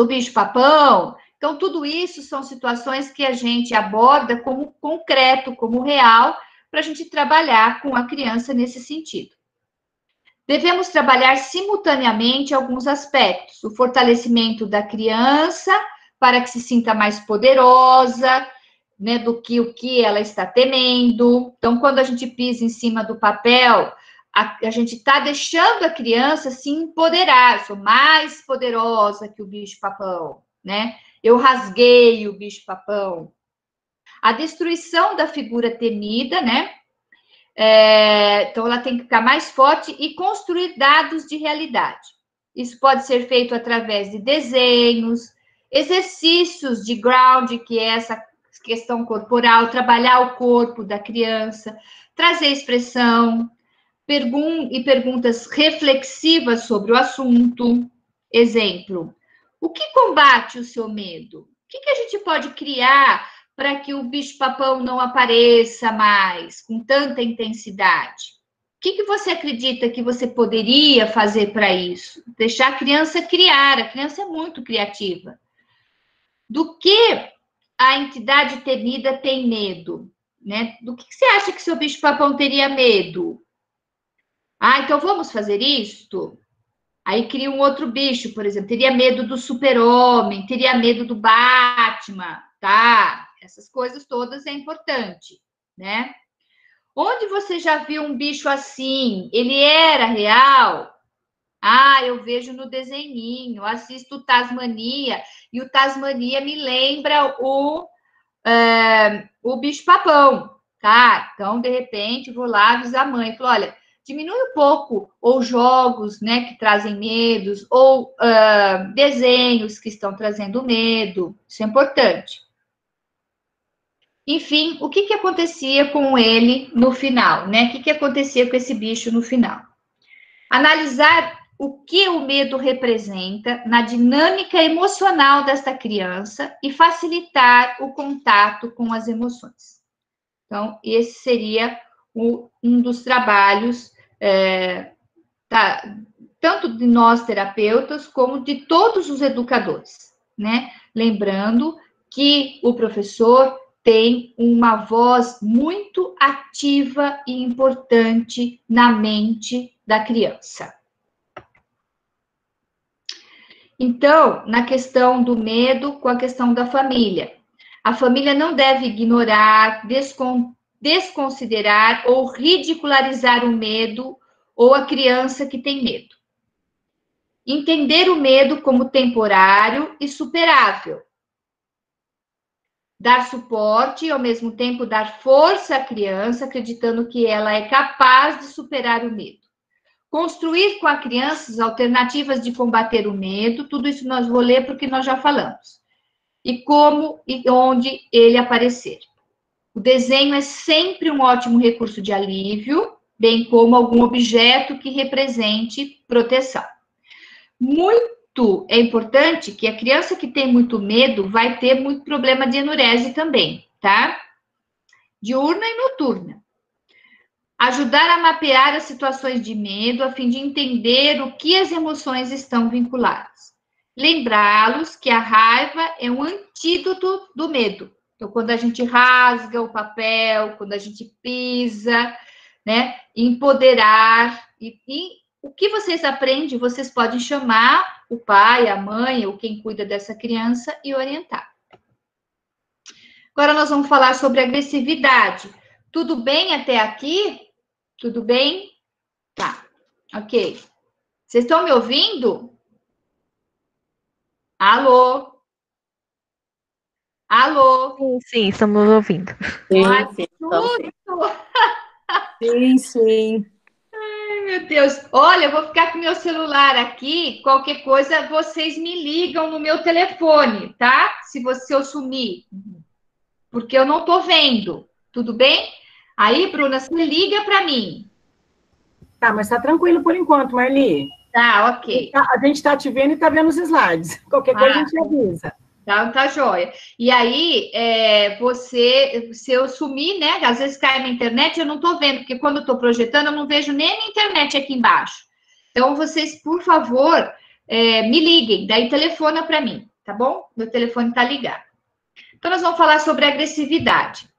[SPEAKER 1] bicho-papão. Então, tudo isso são situações que a gente aborda como concreto, como real, para a gente trabalhar com a criança nesse sentido. Devemos trabalhar simultaneamente alguns aspectos. O fortalecimento da criança, para que se sinta mais poderosa, né, do que o que ela está temendo. Então, quando a gente pisa em cima do papel, a gente está deixando a criança se empoderar. Eu sou mais poderosa que o bicho-papão, né? Eu rasguei o bicho-papão. A destruição da figura temida, né? Então, ela tem que ficar mais forte e construir dados de realidade. Isso pode ser feito através de desenhos, exercícios de ground, que é essa questão corporal, trabalhar o corpo da criança, trazer expressão, perguntas reflexivas sobre o assunto. Exemplo, o que combate o seu medo? O que a gente pode criar para que o bicho-papão não apareça mais com tanta intensidade? O que você acredita que você poderia fazer para isso? Deixar a criança criar, a criança é muito criativa. Do que a entidade temida tem medo? Né? Do que você acha que seu bicho-papão teria medo? Então vamos fazer isto? Aí cria um outro bicho, por exemplo, teria medo do super-homem, teria medo do Batman, tá? Essas coisas todas é importante, né? Onde você já viu um bicho assim? Ele era real? Ah, eu vejo no desenhinho, assisto o Tasmania, e o Tasmania me lembra o bicho-papão, tá? Então, de repente, vou lá avisar a mãe, falo, olha, diminui um pouco, ou jogos, né, que trazem medos, ou desenhos que estão trazendo medo, isso é importante. Enfim, o que acontecia com ele no final, né? O que acontecia com esse bicho no final? Analisar o que o medo representa na dinâmica emocional desta criança e facilitar o contato com as emoções. Então, esse seria um dos trabalhos, tanto de nós terapeutas, como de todos os educadores, né? Lembrando que o professor tem uma voz muito ativa e importante na mente da criança. Então, na questão do medo com a questão da família. A família não deve ignorar, desconsiderar ou ridicularizar o medo ou a criança que tem medo. Entender o medo como temporário e superável. Dar suporte e, ao mesmo tempo, dar força à criança, acreditando que ela é capaz de superar o medo. Construir com a criança alternativas de combater o medo, tudo isso nós vou ler porque nós já falamos. E como e onde ele aparecer. O desenho é sempre um ótimo recurso de alívio, bem como algum objeto que represente proteção. Muito é importante que a criança que tem muito medo vai ter muito problema de enurese também, tá? Diurna e noturna. Ajudar a mapear as situações de medo a fim de entender o que as emoções estão vinculadas. Lembrá-los que a raiva é um antídoto do medo. Então, quando a gente rasga o papel, quando a gente pisa, né? Empoderar. E o que vocês aprendem, vocês podem chamar o pai, a mãe, ou quem cuida dessa criança e orientar. Agora nós vamos falar sobre agressividade. Tudo bem até aqui? Tudo bem? Tá, ok. Vocês estão me ouvindo? Alô? Alô?
[SPEAKER 2] Sim, estamos ouvindo.
[SPEAKER 4] Sim, sim.
[SPEAKER 1] Ai, meu Deus. Olha, eu vou ficar com meu celular aqui. Qualquer coisa, vocês me ligam no meu telefone, tá? Se eu sumir. Porque eu não tô vendo. Tudo bem? Aí, Bruna, você liga para mim.
[SPEAKER 4] Tá, mas tá tranquilo por enquanto, Marli.
[SPEAKER 1] Tá, ok.
[SPEAKER 4] A gente tá te vendo e tá vendo os slides. Qualquer coisa a gente avisa.
[SPEAKER 1] Tá joia. E aí, se eu sumir, né? Às vezes cai na internet, eu não tô vendo, porque quando eu tô projetando, eu não vejo nem a internet aqui embaixo. Então, vocês, por favor, me liguem, daí telefona para mim, tá bom? Meu telefone tá ligado. Então, nós vamos falar sobre agressividade.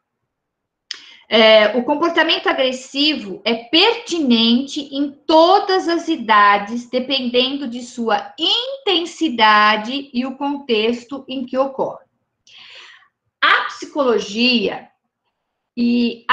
[SPEAKER 1] O comportamento agressivo é pertinente em todas as idades, dependendo de sua intensidade e o contexto em que ocorre. A psicologia e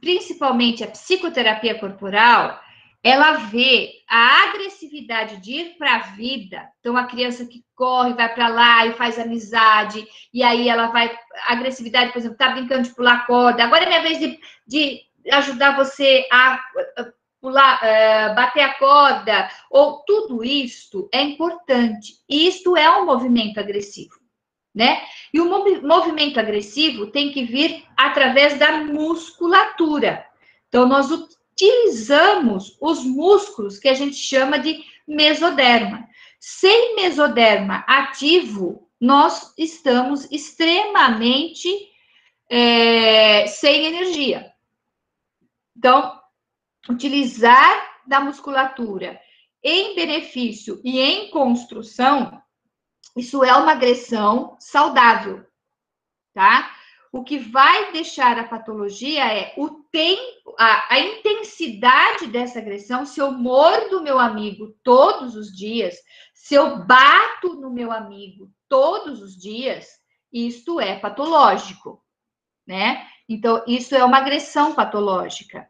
[SPEAKER 1] principalmente a psicoterapia corporal, ela vê a agressividade de ir para a vida. Então, a criança que corre, vai para lá e faz amizade, e aí ela vai... A agressividade, por exemplo, tá brincando de pular corda. Agora é minha vez de ajudar você a pular, bater a corda. Ou tudo isto é importante. Isto é um movimento agressivo, né? E o movimento agressivo tem que vir através da musculatura. Então, nós utilizamos os músculos que a gente chama de mesoderma. Sem mesoderma ativo, nós estamos extremamente sem energia. Então, utilizar da musculatura em benefício e em construção, isso é uma agressão saudável, tá? O que vai deixar a patologia é o tempo, a intensidade dessa agressão. Se eu mordo o meu amigo todos os dias, se eu bato no meu amigo todos os dias, isto é patológico, né? Então, isso é uma agressão patológica.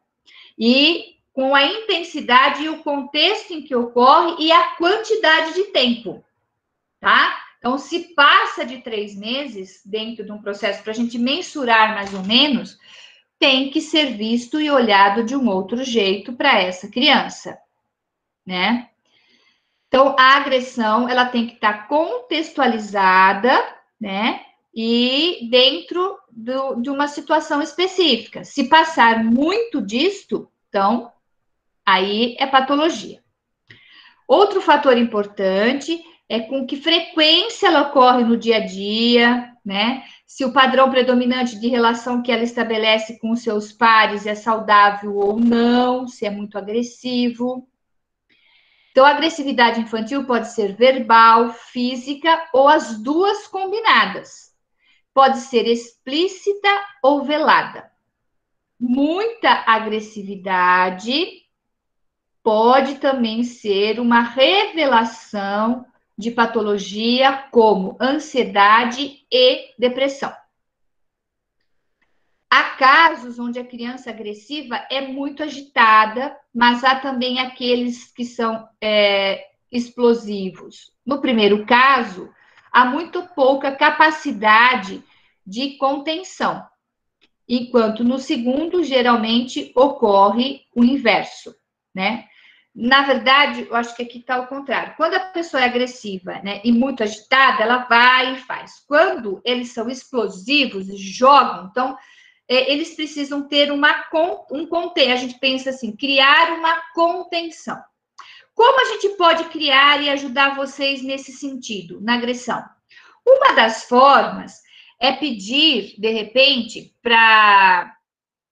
[SPEAKER 1] E com a intensidade e o contexto em que ocorre e a quantidade de tempo, tá? Então, se passa de 3 meses dentro de um processo para a gente mensurar mais ou menos, tem que ser visto e olhado de um outro jeito para essa criança, né? Então, a agressão, ela tem que estar contextualizada, né? E dentro de uma situação específica. Se passar muito disto, então, aí é patologia. Outro fator importante é com que frequência ela ocorre no dia a dia, né? Se o padrão predominante de relação que ela estabelece com os seus pares é saudável ou não, se é muito agressivo. Então, a agressividade infantil pode ser verbal, física ou as duas combinadas. Pode ser explícita ou velada. Muita agressividade pode também ser uma revelação de patologia como ansiedade e depressão. Há casos onde a criança agressiva é muito agitada, mas há também aqueles que são explosivos. No primeiro caso, há muito pouca capacidade de contenção, enquanto no segundo, geralmente, ocorre o inverso, né? Na verdade, eu acho que aqui está o contrário. Quando a pessoa é agressiva, né, e muito agitada, ela vai e faz. Quando eles são explosivos, jogam, então, eles precisam ter a gente pensa assim, criar uma contenção. Como a gente pode criar e ajudar vocês nesse sentido, na agressão? Uma das formas é pedir, de repente,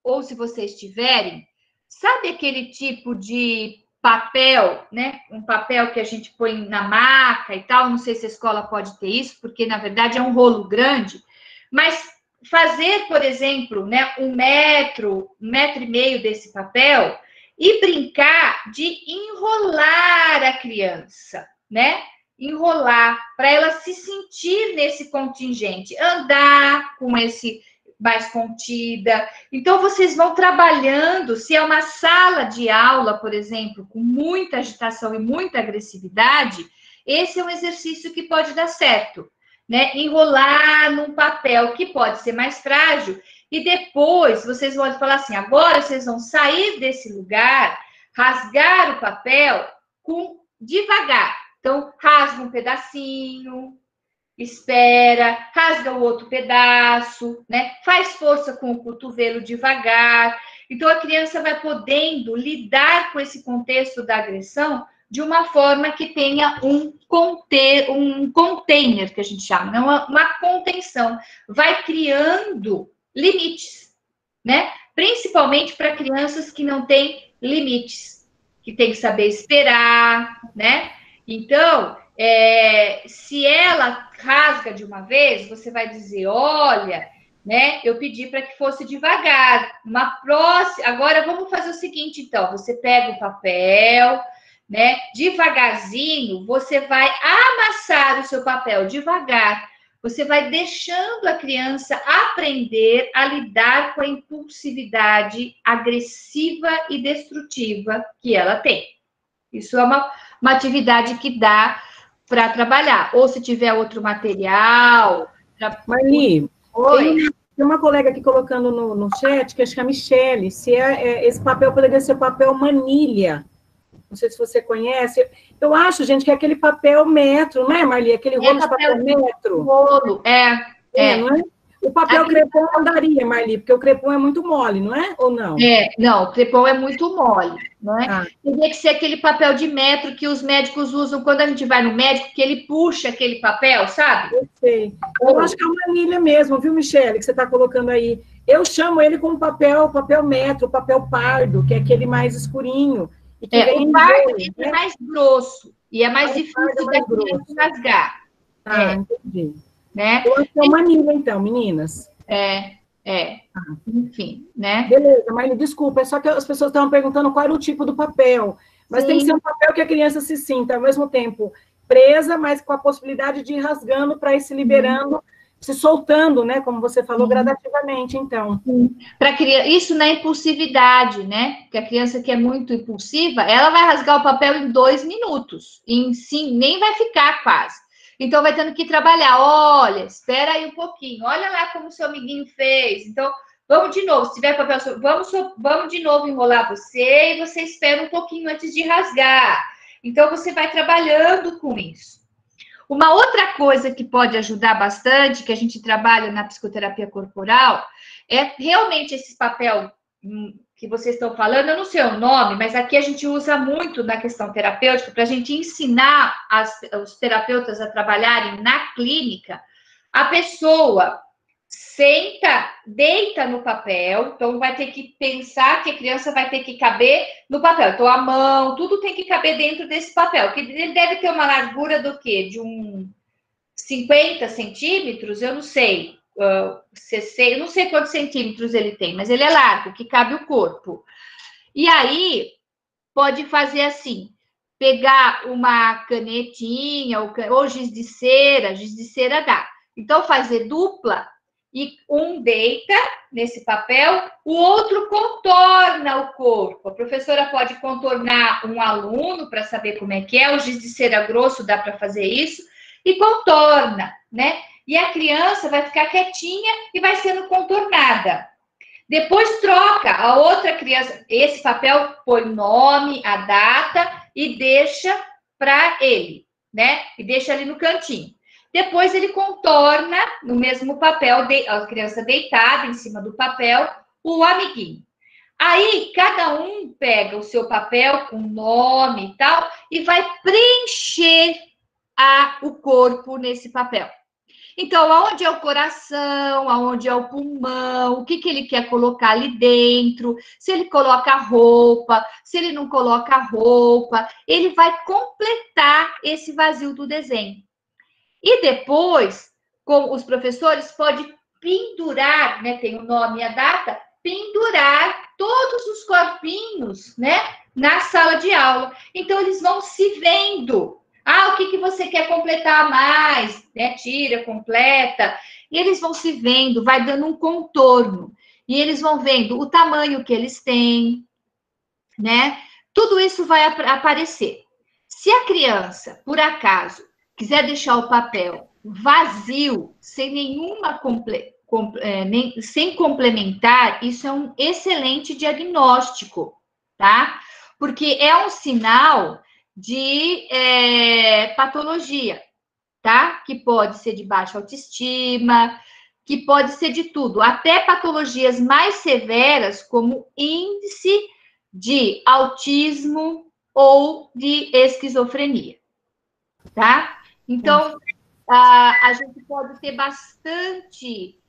[SPEAKER 1] ou se vocês tiverem, sabe aquele tipo de papel, né? Um papel que a gente põe na maca e tal, não sei se a escola pode ter isso, porque, na verdade, é um rolo grande, mas fazer, por exemplo, né, 1 metro, 1,5 metros desse papel e brincar de enrolar a criança, né? Enrolar, para ela se sentir nesse contingente, andar com esse mais contida. Então, vocês vão trabalhando, se é uma sala de aula, por exemplo, com muita agitação e muita agressividade, esse é um exercício que pode dar certo, né? Enrolar num papel que pode ser mais frágil e depois vocês vão falar assim, agora vocês vão sair desse lugar, rasgar o papel devagar. Então, rasga um pedacinho, espera, rasga o outro pedaço, né? Faz força com o cotovelo devagar. Então, a criança vai podendo lidar com esse contexto da agressão de uma forma que tenha um container, que a gente chama, não uma contenção. Vai criando limites, né? Principalmente para crianças que não têm limites, que tem que saber esperar, né? Então, se ela rasga de uma vez, você vai dizer, olha, né? Eu pedi para que fosse devagar. Agora vamos fazer o seguinte, então. Você pega o papel, né? Devagarzinho, você vai amassar o seu papel devagar. Você vai deixando a criança aprender a lidar com a impulsividade agressiva e destrutiva que ela tem. Isso é uma atividade que dá para trabalhar. Ou se tiver outro material.
[SPEAKER 4] Marli, tem uma colega aqui colocando no chat, que acho que é a Michele, se esse papel poderia ser o papel manilha. Não sei se você conhece. Eu acho, gente, que é aquele papel metro, não é, Marli? Aquele rolo de papel metro.
[SPEAKER 1] Rolo,
[SPEAKER 4] não é? O papel crepom não daria, Marli, porque o crepom é muito mole, não é? Ou não?
[SPEAKER 1] Não, o crepom é muito mole, não é? Teria que ser aquele papel de metro que os médicos usam quando a gente vai no médico, que ele puxa aquele papel, sabe?
[SPEAKER 4] Eu sei. Eu acho que é uma manilha mesmo, viu, Michele, que você está colocando aí. Eu chamo ele como papel metro, papel pardo, que é aquele mais escurinho.
[SPEAKER 1] O pardo é mais grosso e é mais difícil da criança rasgar.
[SPEAKER 4] Entendi.
[SPEAKER 1] Né?
[SPEAKER 4] Eu acho que é uma manilha, então, meninas.
[SPEAKER 1] Enfim, né?
[SPEAKER 4] Beleza, Marli, desculpa, é só que as pessoas estavam perguntando qual era o tipo do papel. Mas tem que ser um papel que a criança se sinta, ao mesmo tempo, presa, mas com a possibilidade de ir rasgando para ir se liberando se soltando, né? Como você falou, gradativamente, então.
[SPEAKER 1] Para criar isso na impulsividade, né? Porque a criança que é muito impulsiva, ela vai rasgar o papel em 2 minutos. E sim, nem vai ficar quase. Então, vai tendo que trabalhar. Olha, espera aí um pouquinho. Olha lá como o seu amiguinho fez. Então, vamos de novo. Se tiver papel, vamos de novo enrolar você e você espera um pouquinho antes de rasgar. Então, você vai trabalhando com isso. Uma outra coisa que pode ajudar bastante, que a gente trabalha na psicoterapia corporal, é realmente esse papel que vocês estão falando, eu não sei o nome, mas aqui a gente usa muito na questão terapêutica para a gente ensinar os terapeutas a trabalharem na clínica. A pessoa senta, deita no papel, então vai ter que pensar que a criança vai ter que caber no papel. Então, a mão, tudo tem que caber dentro desse papel, que ele deve ter uma largura do quê? De 50 centímetros, eu não sei, eu não sei quantos centímetros ele tem, mas ele é largo, que cabe o corpo. E aí, pode fazer assim, pegar uma canetinha ou giz de cera dá. Então, fazer dupla, e um deita nesse papel, o outro contorna o corpo. A professora pode contornar um aluno para saber como é que é, o giz de cera grosso dá para fazer isso, e contorna, né? E a criança vai ficar quietinha e vai sendo contornada. Depois troca a outra criança, esse papel põe o nome, a data e deixa para ele, né? E deixa ali no cantinho. Depois ele contorna no mesmo papel, a criança deitada em cima do papel, o amiguinho. Aí, cada um pega o seu papel com nome e tal, e vai preencher o corpo nesse papel. Então, aonde é o coração, aonde é o pulmão, o que ele quer colocar ali dentro, se ele coloca roupa, se ele não coloca roupa, ele vai completar esse vazio do desenho. E depois, como os professores podem pendurar, né, tem o nome e a data, pendurar todos os corpinhos, né, na sala de aula. Então, eles vão se vendo. Ah, o que você quer completar mais? Né, tira, completa. E eles vão se vendo, vai dando um contorno. E eles vão vendo o tamanho que eles têm, né? Tudo isso vai aparecer. Se a criança, por acaso, quiser deixar o papel vazio, sem nenhuma sem complementar, isso é um excelente diagnóstico, tá? Porque é um sinal de patologia, tá? Que pode ser de baixa autoestima, que pode ser de tudo, até patologias mais severas, como índice de autismo ou de esquizofrenia, tá? Então, a gente pode ter bastante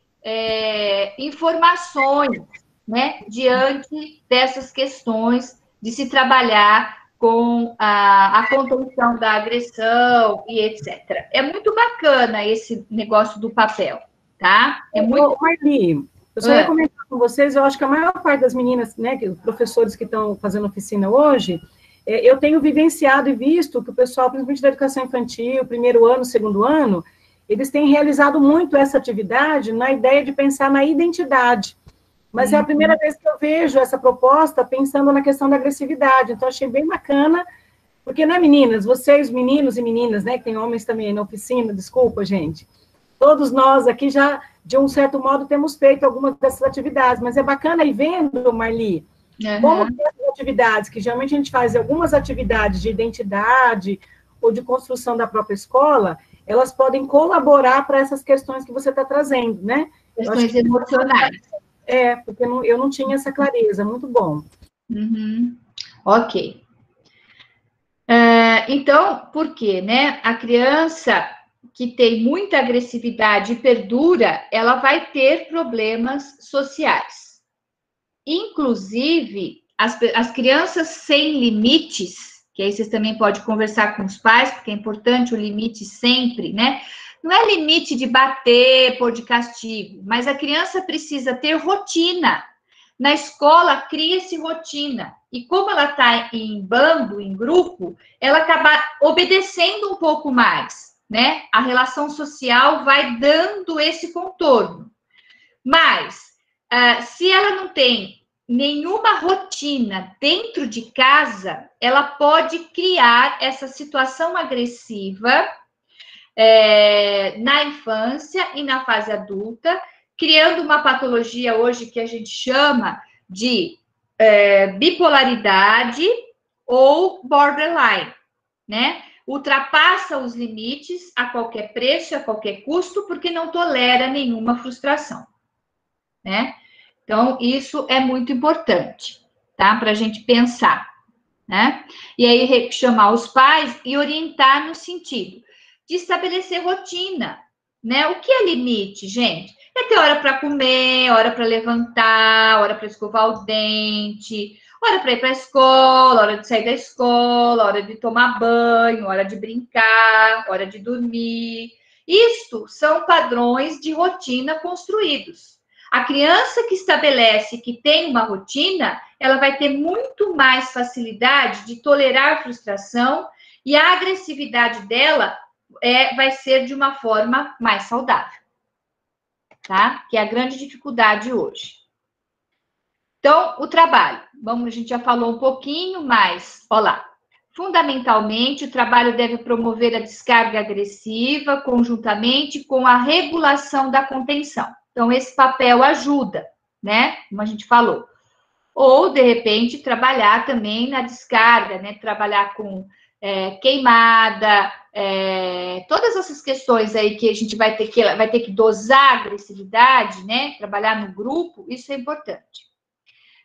[SPEAKER 1] informações, né, diante dessas questões de se trabalhar com a contenção da agressão e etc. É muito bacana esse negócio do papel, tá? É muito...
[SPEAKER 4] Marli, eu só ia comentar com vocês, eu acho que a maior parte das meninas, né, professores que estão fazendo oficina hoje, eu tenho vivenciado e visto que o pessoal, principalmente da educação infantil, primeiro ano, segundo ano, eles têm realizado muito essa atividade na ideia de pensar na identidade. Mas é a primeira vez que eu vejo essa proposta pensando na questão da agressividade. Então, achei bem bacana, porque, né, meninas, vocês, meninos e meninas, né, que tem homens também na oficina, desculpa, gente, todos nós aqui já, de um certo modo, temos feito algumas dessas atividades, mas é bacana ir vendo, Marli, como essas atividades, que geralmente a gente faz algumas atividades de identidade ou de construção da própria escola, elas podem colaborar para essas questões que você está trazendo, né?
[SPEAKER 1] Questões emocionais.
[SPEAKER 4] Porque eu não tinha essa clareza, muito bom.
[SPEAKER 1] Ok. Então, por quê, né? A criança que tem muita agressividade e perdura, ela vai ter problemas sociais. Inclusive, as crianças sem limites, que aí vocês também podem conversar com os pais, porque é importante o limite sempre, né? Não é limite de bater, pôr de castigo, mas a criança precisa ter rotina. Na escola, cria-se rotina. E como ela está em bando, em grupo, ela acaba obedecendo um pouco mais, né? A relação social vai dando esse contorno. Mas, se ela não tem nenhuma rotina dentro de casa, ela pode criar essa situação agressiva na infância e na fase adulta, criando uma patologia hoje que a gente chama de bipolaridade ou borderline, né? Ultrapassa os limites a qualquer preço, a qualquer custo, porque não tolera nenhuma frustração, né? Então, isso é muito importante, tá? Para a gente pensar, né? E aí, chamar os pais e orientar no sentido de estabelecer rotina, né? O que é limite, gente? É ter hora para comer, hora para levantar, hora para escovar o dente, hora para ir para a escola, hora de sair da escola, hora de tomar banho, hora de brincar, hora de dormir. Isto são padrões de rotina construídos. A criança que estabelece, que tem uma rotina, ela vai ter muito mais facilidade de tolerar frustração e a agressividade dela vai ser de uma forma mais saudável, tá? Que é a grande dificuldade hoje. Então, o trabalho. A gente já falou um pouquinho, mas, olha lá. Fundamentalmente, o trabalho deve promover a descarga agressiva conjuntamente com a regulação da contenção. Então, esse papel ajuda, né? Como a gente falou. Ou, de repente, trabalhar também na descarga, né? Trabalhar com queimada, todas essas questões aí que a gente vai ter que dosar a agressividade, né? Trabalhar no grupo, isso é importante.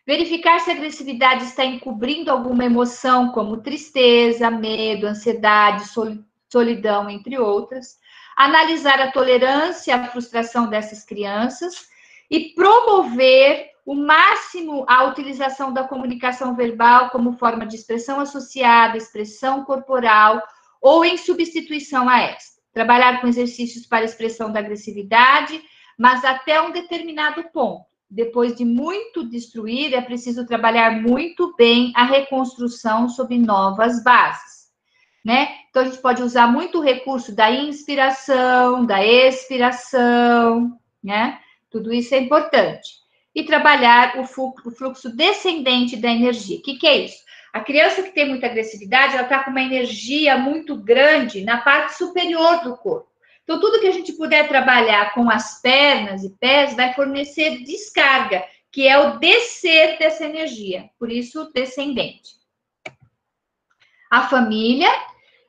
[SPEAKER 1] Verificar se a agressividade está encobrindo alguma emoção, como tristeza, medo, ansiedade, solidão, entre outras. Analisar a tolerância à frustração dessas crianças e promover o máximo a utilização da comunicação verbal como forma de expressão associada, expressão corporal ou em substituição a esta. Trabalhar com exercícios para expressão da agressividade, mas até um determinado ponto. Depois de muito destruir, é preciso trabalhar muito bem a reconstrução sob novas bases, né? Então, a gente pode usar muito o recurso da inspiração, da expiração, né? Tudo isso é importante. E trabalhar o fluxo descendente da energia. O que é isso? A criança que tem muita agressividade, ela está com uma energia muito grande na parte superior do corpo. Então, tudo que a gente puder trabalhar com as pernas e pés vai fornecer descarga, que é o descer dessa energia, por isso, descendente. A família,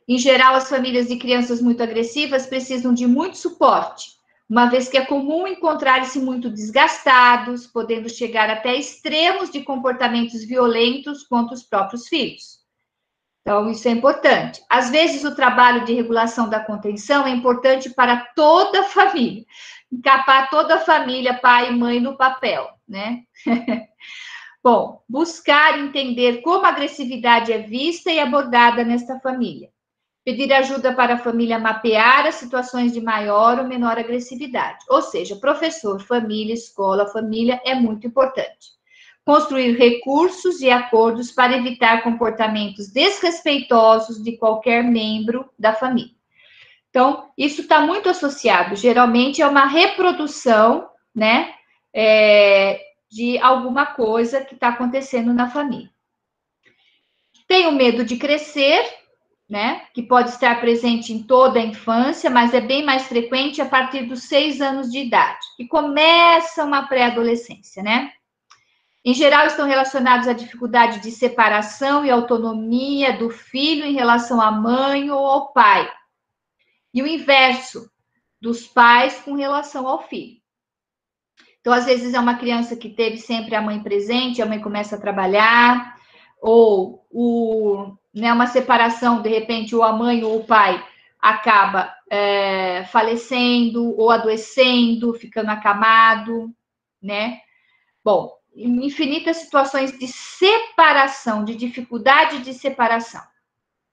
[SPEAKER 1] em geral, as famílias de crianças muito agressivas precisam de muito suporte, uma vez que é comum encontrar-se muito desgastados, podendo chegar até extremos de comportamentos violentos contra os próprios filhos. Então, isso é importante. Às vezes, o trabalho de regulação da contenção é importante para toda a família. Encapar toda a família, pai e mãe, no papel, né? Bom, buscar entender como a agressividade é vista e abordada nesta família. Pedir ajuda para a família mapear as situações de maior ou menor agressividade. Ou seja, professor, família, escola, família é muito importante. Construir recursos e acordos para evitar comportamentos desrespeitosos de qualquer membro da família. Então, isso está muito associado, geralmente, a uma reprodução, né, de alguma coisa que está acontecendo na família. Tem o medo de crescer, né, que pode estar presente em toda a infância, mas é bem mais frequente a partir dos 6 anos de idade, que começa uma pré-adolescência, né? Em geral, estão relacionados à dificuldade de separação e autonomia do filho em relação à mãe ou ao pai. E o inverso, dos pais com relação ao filho. Então, às vezes, é uma criança que teve sempre a mãe presente, a mãe começa a trabalhar, ou uma separação, de repente, ou a mãe ou o pai acaba falecendo, ou adoecendo, ficando acamado, né? Bom, infinitas situações de separação, de dificuldade de separação,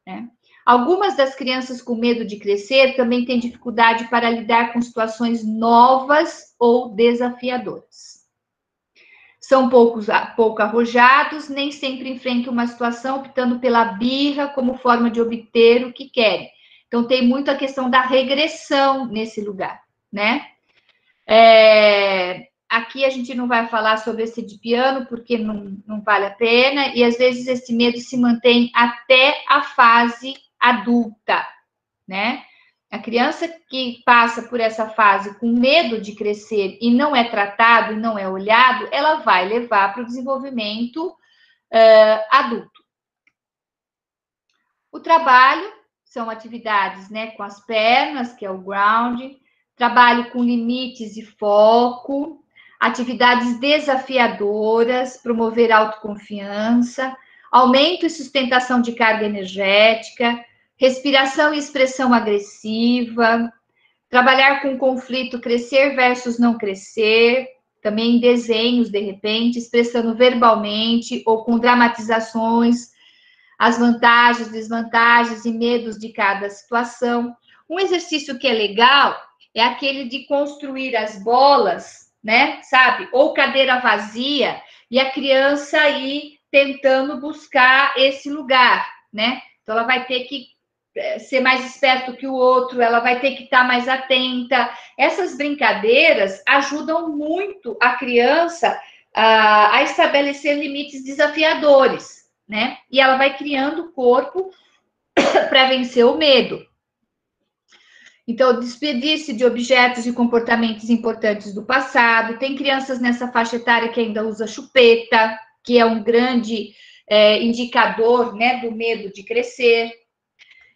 [SPEAKER 1] né? Algumas das crianças com medo de crescer também têm dificuldade para lidar com situações novas ou desafiadoras. São pouco arrojados, nem sempre enfrentam uma situação optando pela birra como forma de obter o que querem. Então, tem muito a questão da regressão nesse lugar, né? Aqui a gente não vai falar sobre esse de piano, porque não vale a pena, e às vezes esse medo se mantém até a fase adulta, né? A criança que passa por essa fase com medo de crescer e não é tratado e não é olhado, ela vai levar para o desenvolvimento adulto. O trabalho são atividades, né, com as pernas, que é o ground, trabalho com limites e foco, atividades desafiadoras, promover autoconfiança, aumento e sustentação de carga energética, respiração e expressão agressiva, trabalhar com conflito, crescer versus não crescer, também em desenhos, de repente, expressando verbalmente ou com dramatizações, as vantagens, desvantagens e medos de cada situação. Um exercício que é legal é aquele de construir as bolas, né, sabe? Ou cadeira vazia, e a criança ir tentando buscar esse lugar, né? Então, ela vai ter que ser mais esperto que o outro, ela vai ter que estar mais atenta. Essas brincadeiras ajudam muito a criança a estabelecer limites desafiadores, né? E ela vai criando o corpo para vencer o medo. Então, desperdício de objetos e comportamentos importantes do passado. Tem crianças nessa faixa etária que ainda usa chupeta, que é um grande indicador, né, do medo de crescer.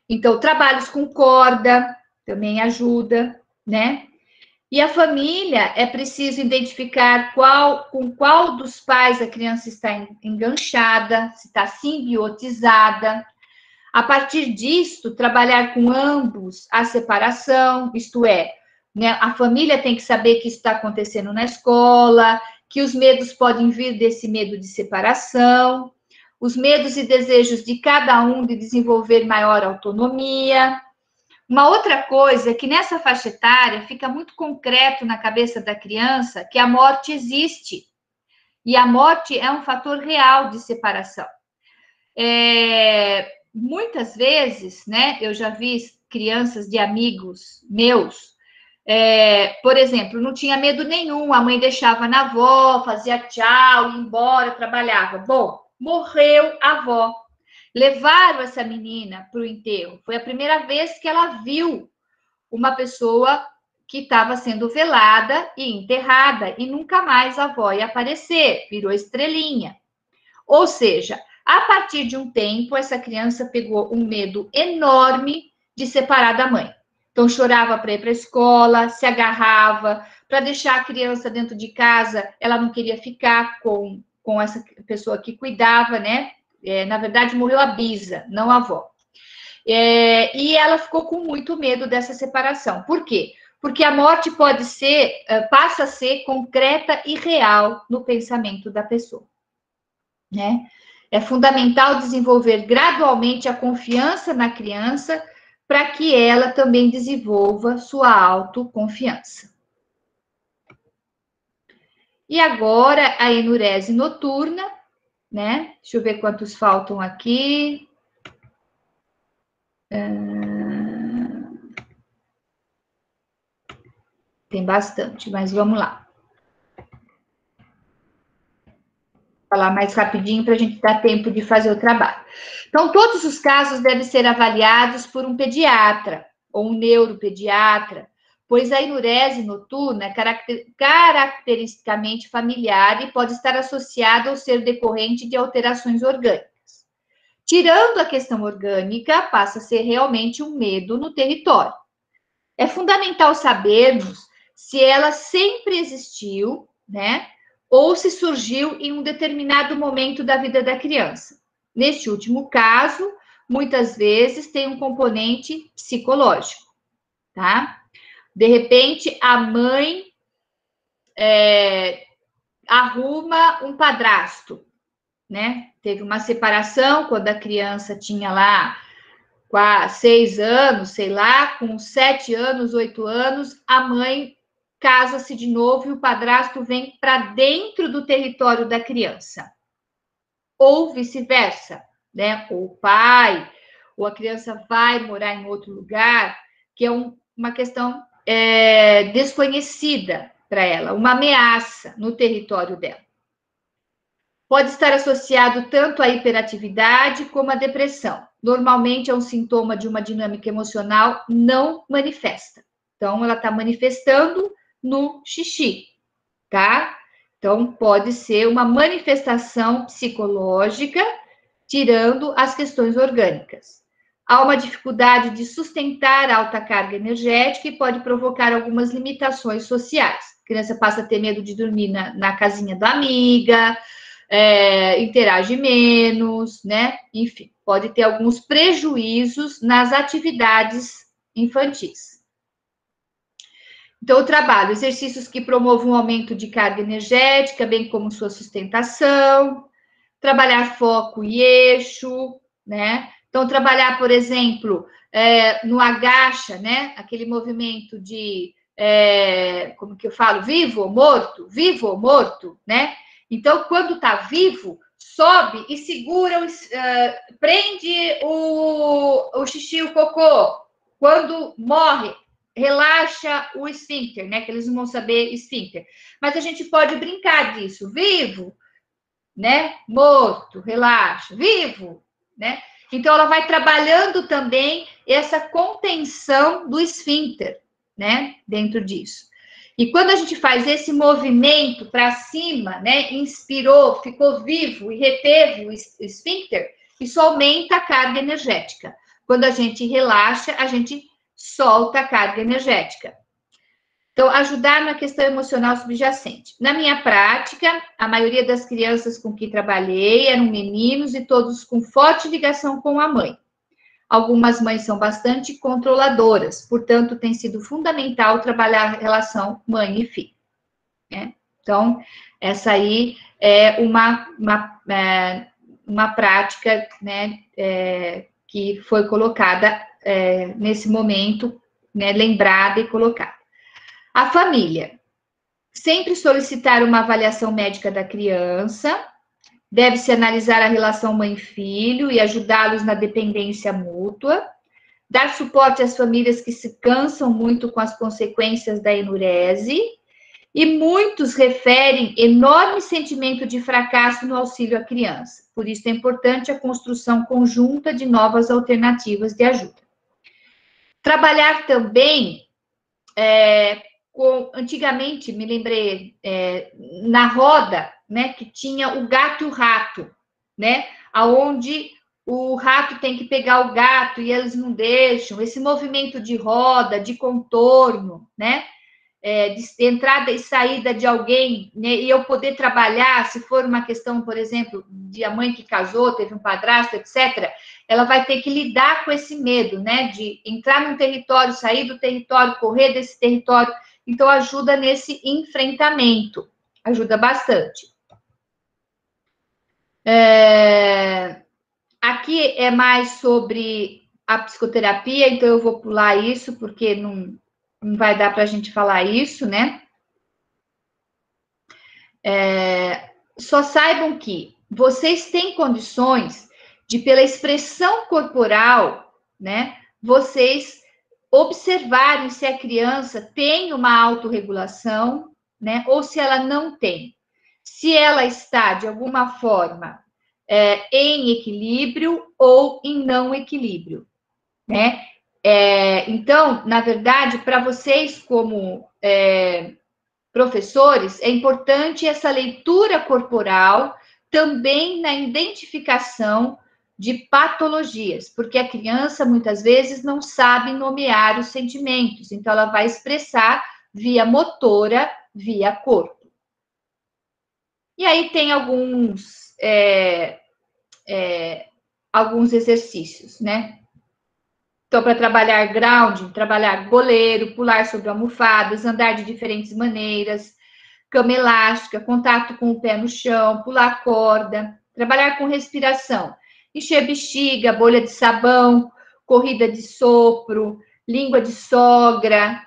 [SPEAKER 1] Então, trabalhos com corda também ajuda, né? E a família, é preciso identificar com qual dos pais a criança está enganchada, se está simbiotizada. A partir disso, trabalhar com ambos a separação, isto é, né, a família tem que saber que isso está acontecendo na escola, que os medos podem vir desse medo de separação, os medos e desejos de cada um de desenvolver maior autonomia. Uma outra coisa é que nessa faixa etária fica muito concreto na cabeça da criança que a morte existe. E a morte é um fator real de separação. Muitas vezes, né, eu já vi crianças de amigos meus, por exemplo, não tinha medo nenhum, a mãe deixava na avó, fazia tchau, ia embora, trabalhava. Bom, morreu a avó. Levaram essa menina para o enterro. Foi a primeira vez que ela viu uma pessoa que estava sendo velada e enterrada, e nunca mais a avó ia aparecer, virou estrelinha. Ou seja, a partir de um tempo, essa criança pegou um medo enorme de separar da mãe. Então, chorava para ir para a escola, se agarrava, para deixar a criança dentro de casa, ela não queria ficar com essa pessoa que cuidava, né? Na verdade, morreu a bisa, não a avó. E ela ficou com muito medo dessa separação. Por quê? Porque a morte passa a ser concreta e real no pensamento da pessoa, né? É fundamental desenvolver gradualmente a confiança na criança para que ela também desenvolva sua autoconfiança. E agora, a enurese noturna, né? Deixa eu ver quantos faltam aqui. Tem bastante, mas vamos lá. Vou falar mais rapidinho para a gente dar tempo de fazer o trabalho. Então, todos os casos devem ser avaliados por um pediatra ou um neuropediatra, pois a enurese noturna é caracteristicamente familiar e pode estar associada ou ser decorrente de alterações orgânicas. Tirando a questão orgânica, passa a ser realmente um medo no território. É fundamental sabermos se ela sempre existiu, né? Ou se surgiu em um determinado momento da vida da criança. Neste último caso, muitas vezes tem um componente psicológico, tá? De repente, a mãe arruma um padrasto, né? Teve uma separação quando a criança tinha lá 6 anos, sei lá, com 7 anos, 8 anos, a mãe casa-se de novo e o padrasto vem para dentro do território da criança. Ou vice-versa, né? Ou o pai ou a criança vai morar em outro lugar, que é uma questão desconhecida para ela, uma ameaça no território dela. Pode estar associado tanto à hiperatividade como à depressão. Normalmente é um sintoma de uma dinâmica emocional não manifesta. Então, ela está manifestando no xixi, tá? Então, pode ser uma manifestação psicológica, tirando as questões orgânicas. Há uma dificuldade de sustentar a alta carga energética e pode provocar algumas limitações sociais. A criança passa a ter medo de dormir na casinha da amiga, interage menos, né? Enfim, pode ter alguns prejuízos nas atividades infantis. Então, o trabalho, exercícios que promovam um aumento de carga energética, bem como sua sustentação, trabalhar foco e eixo, né? Então, trabalhar, por exemplo, no agacha, né? Aquele movimento de, como que eu falo, vivo ou morto, né? Então, quando está vivo, sobe e segura, prende o xixi, o cocô. Quando morre, relaxa o esfíncter, né? Que eles não vão saber esfíncter. Mas a gente pode brincar disso. Vivo, né? Morto, relaxa. Vivo, né? Então, ela vai trabalhando também essa contenção do esfíncter, né? Dentro disso. E quando a gente faz esse movimento para cima, né? Inspirou, ficou vivo e reteve o esfíncter, isso aumenta a carga energética. Quando a gente relaxa, a gente solta a carga energética. Então, ajudar na questão emocional subjacente. Na minha prática, a maioria das crianças com que trabalhei eram meninos e todos com forte ligação com a mãe. Algumas mães são bastante controladoras, portanto, tem sido fundamental trabalhar a relação mãe e filho. Né? Então, essa aí é uma prática, né, que foi colocada nesse momento, né, lembrada e colocada. A família. Sempre solicitar uma avaliação médica da criança. Deve-se analisar a relação mãe-filho e ajudá-los na dependência mútua. Dar suporte às famílias que se cansam muito com as consequências da enurese. E muitos referem enorme sentimento de fracasso no auxílio à criança. Por isso é importante a construção conjunta de novas alternativas de ajuda. Trabalhar também, antigamente, me lembrei, na roda, né, que tinha o gato e o rato, né, aonde o rato tem que pegar o gato e eles não deixam, esse movimento de roda, de contorno, né, de entrada e saída de alguém, né, e eu poder trabalhar, se for uma questão, por exemplo, de a mãe que casou, teve um padrasto, etc., ela vai ter que lidar com esse medo, né, de entrar num território, sair do território, correr desse território. Então, ajuda nesse enfrentamento, ajuda bastante. Aqui é mais sobre a psicoterapia, então eu vou pular isso, porque não vai dar para a gente falar isso, né? Só saibam que vocês têm condições de, pela expressão corporal, né, vocês observarem se a criança tem uma autorregulação, né, ou se ela não tem. Se ela está, de alguma forma, em equilíbrio ou em não equilíbrio, né? Então, na verdade, para vocês como professores, é importante essa leitura corporal também na identificação de patologias, porque a criança, muitas vezes, não sabe nomear os sentimentos, então ela vai expressar via motora, via corpo. E aí tem alguns exercícios, né? Então, para trabalhar grounding, trabalhar goleiro, pular sobre almofadas, andar de diferentes maneiras, cama elástica, contato com o pé no chão, pular corda, trabalhar com respiração, encher bexiga, bolha de sabão, corrida de sopro, língua de sogra,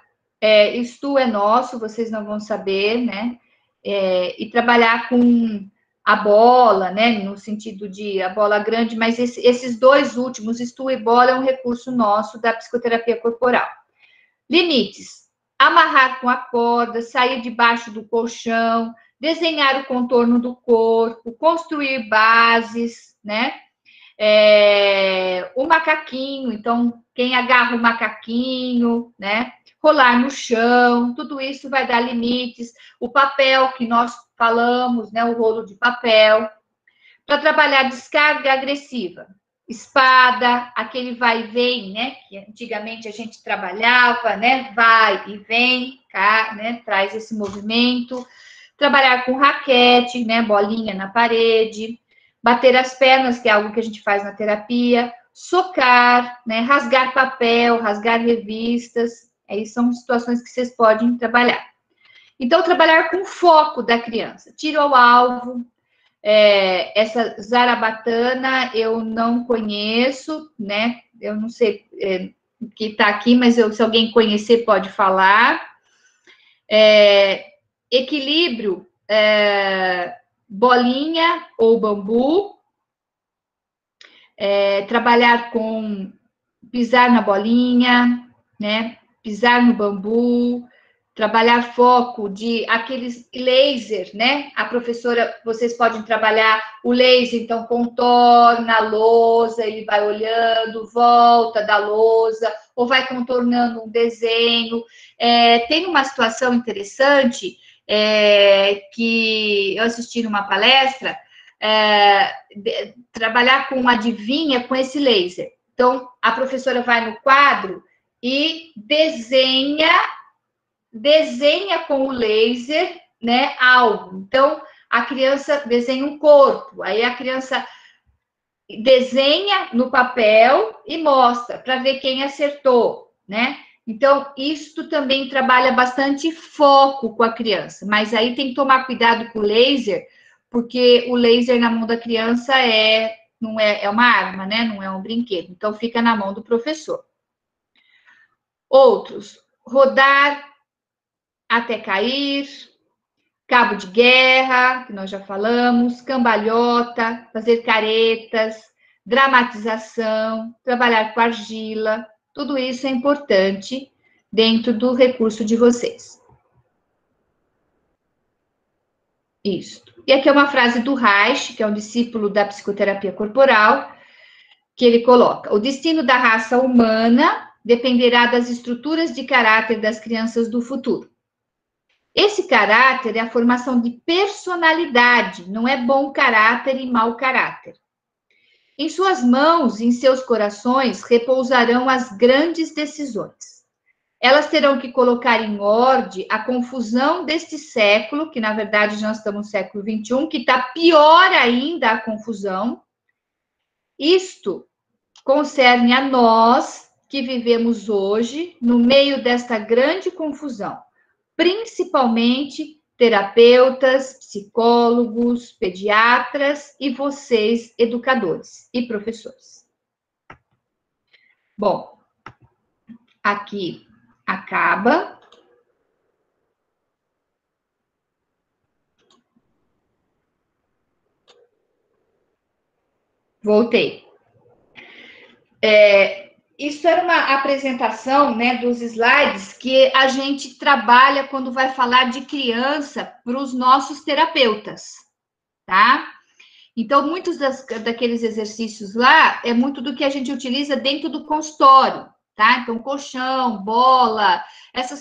[SPEAKER 1] isto é nosso, vocês não vão saber, né? E trabalhar com a bola, né, no sentido de a bola grande, mas esses dois últimos, stool e bola, é um recurso nosso da psicoterapia corporal. Limites: amarrar com a corda, sair debaixo do colchão, desenhar o contorno do corpo, construir bases, né? O macaquinho, então, quem agarra o macaquinho, né? Rolar no chão, tudo isso vai dar limites. O papel que nós falamos, né? O rolo de papel. Para trabalhar descarga agressiva, espada, aquele vai e vem, né? Que antigamente a gente trabalhava, né? Vai e vem, né? Traz esse movimento. Trabalhar com raquete, né? Bolinha na parede. Bater as pernas, que é algo que a gente faz na terapia. Socar, né? Rasgar papel, rasgar revistas. Aí são situações que vocês podem trabalhar. Então, trabalhar com foco da criança. Tiro ao alvo. Essa zarabatana eu não conheço, né? Eu não sei que está aqui, mas se alguém conhecer pode falar. Equilíbrio, bolinha ou bambu. Trabalhar com pisar na bolinha, né? Pisar no bambu. Trabalhar foco de aqueles laser, né? A professora, vocês podem trabalhar o laser, então contorna a lousa, ele vai olhando, volta da lousa, ou vai contornando um desenho. Tem uma situação interessante que eu assisti numa palestra, trabalhar com adivinha com esse laser. Então, a professora vai no quadro e desenha com o laser, né, algo. Então, a criança desenha um corpo, aí a criança desenha no papel e mostra para ver quem acertou, né? Então, isso também trabalha bastante foco com a criança, mas aí tem que tomar cuidado com o laser, porque o laser na mão da criança não é uma arma, né? Não é um brinquedo. Então, fica na mão do professor. Outros: rodar até cair, cabo de guerra, que nós já falamos, cambalhota, fazer caretas, dramatização, trabalhar com argila, tudo isso é importante dentro do recurso de vocês. Isso. E aqui é uma frase do Reich, que é um discípulo da psicoterapia corporal, que ele coloca: o destino da raça humana dependerá das estruturas de caráter das crianças do futuro. Esse caráter é a formação de personalidade, não é bom caráter e mau caráter. Em suas mãos e em seus corações repousarão as grandes decisões. Elas terão que colocar em ordem a confusão deste século, que na verdade nós estamos no século XXI, que está pior ainda a confusão. Isto concerne a nós que vivemos hoje no meio desta grande confusão. Principalmente terapeutas, psicólogos, pediatras e vocês, educadores e professores. Bom, aqui acaba. Voltei. Isso era uma apresentação, né, dos slides que a gente trabalha quando vai falar de criança para os nossos terapeutas, tá? Então, muitos daqueles exercícios lá é muito do que a gente utiliza dentro do consultório, tá? Então, colchão, bola,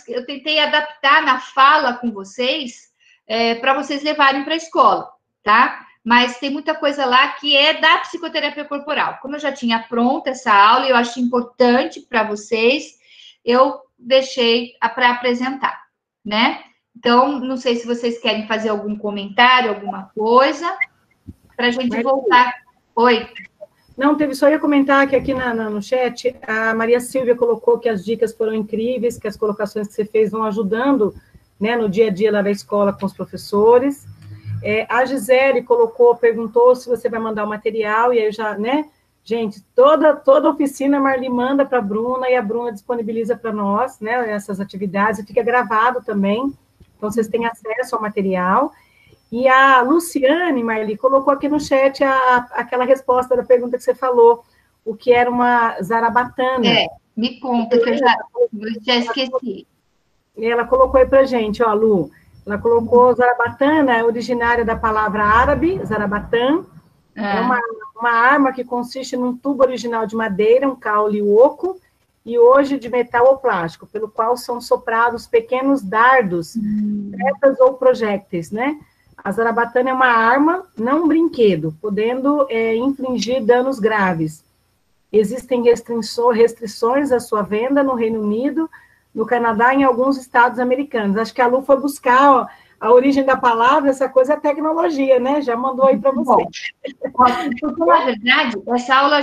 [SPEAKER 1] eu tentei adaptar na fala com vocês para vocês levarem para a escola, tá? Mas tem muita coisa lá que é da psicoterapia corporal. Como eu já tinha pronta essa aula e eu acho importante para vocês, eu deixei para apresentar, né? Então, não sei se vocês querem fazer algum comentário, alguma coisa, para a gente voltar. Oi.
[SPEAKER 4] Não, só ia comentar que aqui no chat, a Maria Silvia colocou que as dicas foram incríveis, que as colocações que você fez vão ajudando, né, no dia a dia lá da escola com os professores. A Gisele perguntou se você vai mandar o material, e aí já, né? Gente, toda oficina a Marli manda para a Bruna, e a Bruna disponibiliza para nós, né, essas atividades, e fica gravado também, então vocês têm acesso ao material. E a Luciane, Marli, colocou aqui no chat aquela resposta da pergunta que você falou, o que era uma zarabatana.
[SPEAKER 1] Me conta, que eu já esqueci.
[SPEAKER 4] Ela colocou aí para gente, ó, Lu. Ela colocou zarabatana, é originária da palavra árabe, zarabatan. É uma arma que consiste num tubo original de madeira, um caule oco, e hoje de metal ou plástico, pelo qual são soprados pequenos dardos, setas ou projéteis, né? A zarabatana é uma arma, não um brinquedo, podendo infligir danos graves. Existem restrições à sua venda no Reino Unido, no Canadá e em alguns estados americanos. Acho que a Lu foi buscar, ó, a origem da palavra, essa coisa é tecnologia, né? Já mandou aí para você.
[SPEAKER 1] Porque, na verdade, essa aula,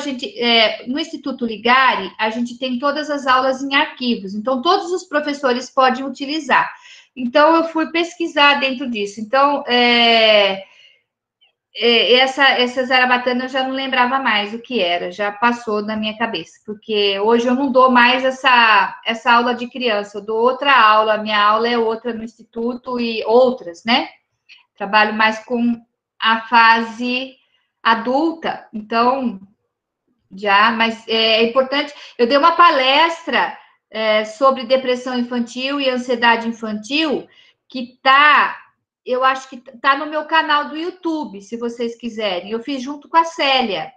[SPEAKER 1] no Instituto Ligari, a gente tem todas as aulas em arquivos, então todos os professores podem utilizar. Então, eu fui pesquisar dentro disso. Então, essa zarabatana eu já não lembrava mais o que era, já passou na minha cabeça, porque hoje eu não dou mais essa aula de criança, eu dou outra aula, minha aula é outra no Instituto e outras, né? Trabalho mais com a fase adulta, então, mas é importante, eu dei uma palestra sobre depressão infantil e ansiedade infantil, que eu acho que está no meu canal do YouTube, se vocês quiserem. Eu fiz junto com a Célia,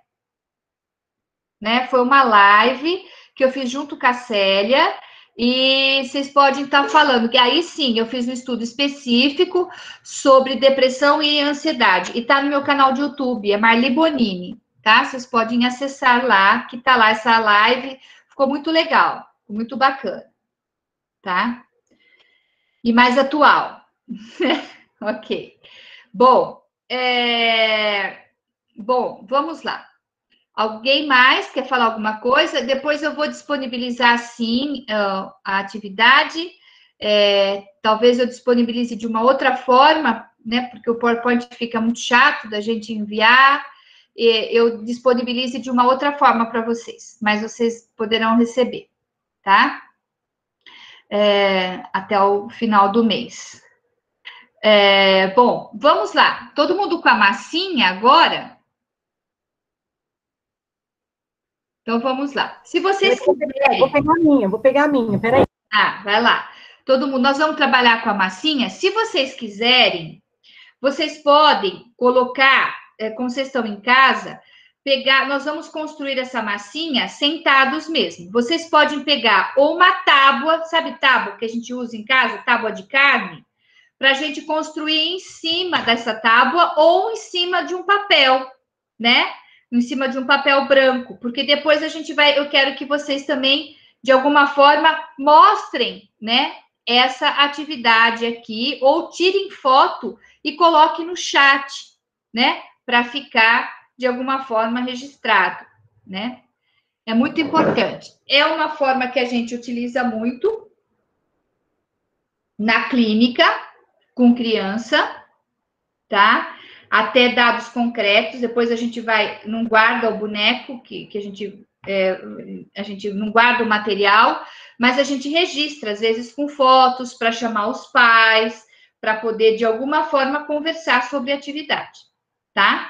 [SPEAKER 1] né? Foi uma live que eu fiz junto com a Célia, e vocês podem estar falando, que aí sim, eu fiz um estudo específico sobre depressão e ansiedade, e está no meu canal de YouTube, é Marli Bonini, tá? Vocês podem acessar lá, que está lá essa live, ficou muito legal, muito bacana, tá? E mais atual. Ok. Bom, vamos lá. Alguém mais quer falar alguma coisa? Depois eu vou disponibilizar, sim, a atividade. Talvez eu disponibilize de uma outra forma, né? Porque o PowerPoint fica muito chato da gente enviar. Eu disponibilize de uma outra forma para vocês, mas vocês poderão receber, tá? Até o final do mês. Bom, vamos lá. Todo mundo com a massinha agora? Então, vamos lá. Se vocês quiserem...
[SPEAKER 4] Vou pegar a minha, peraí.
[SPEAKER 1] Vai lá. Todo mundo, nós vamos trabalhar com a massinha. Se vocês quiserem, vocês podem colocar, como vocês estão em casa, nós vamos construir essa massinha sentados mesmo. Vocês podem pegar ou uma tábua, sabe tábua que a gente usa em casa, tábua de carne, para a gente construir em cima dessa tábua ou em cima de um papel, né? Em cima de um papel branco, porque depois eu quero que vocês também, de alguma forma, mostrem, né, essa atividade aqui, ou tirem foto e coloquem no chat, né, para ficar, de alguma forma, registrado, né? É muito importante. É uma forma que a gente utiliza muito na clínica, com criança, tá? Até dados concretos, depois a gente não guarda o boneco, que a gente não guarda o material, mas a gente registra, às vezes com fotos, para chamar os pais, para poder, de alguma forma, conversar sobre a atividade, tá?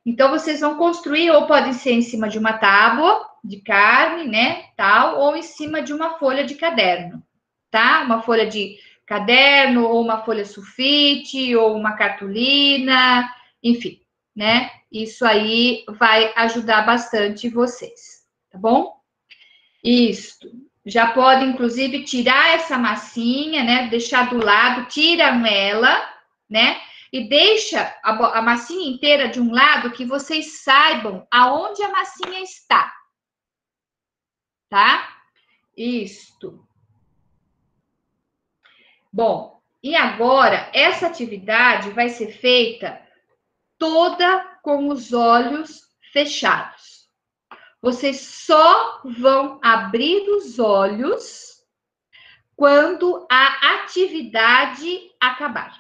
[SPEAKER 1] Então, vocês vão construir, ou podem ser em cima de uma tábua de carne, né, tal, ou em cima de uma folha de caderno, tá? Uma folha de caderno, ou uma folha sulfite, ou uma cartolina, enfim, né? Isso aí vai ajudar bastante vocês, tá bom? Isso. Já pode, inclusive, tirar essa massinha, né? Deixar do lado, tiram ela, né? E deixa a massinha inteira de um lado, que vocês saibam aonde a massinha está, tá? Isto. Bom, e agora, essa atividade vai ser feita toda com os olhos fechados. Vocês só vão abrir os olhos quando a atividade acabar.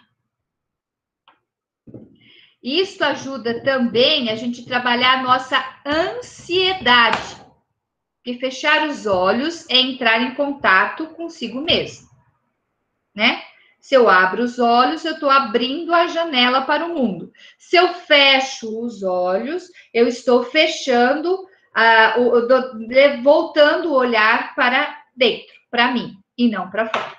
[SPEAKER 1] Isso ajuda também a gente trabalhar a nossa ansiedade, porque fechar os olhos é entrar em contato consigo mesmo, né? Se eu abro os olhos, eu estou abrindo a janela para o mundo. Se eu fecho os olhos, eu estou fechando, voltando o olhar para dentro, para mim, e não para fora,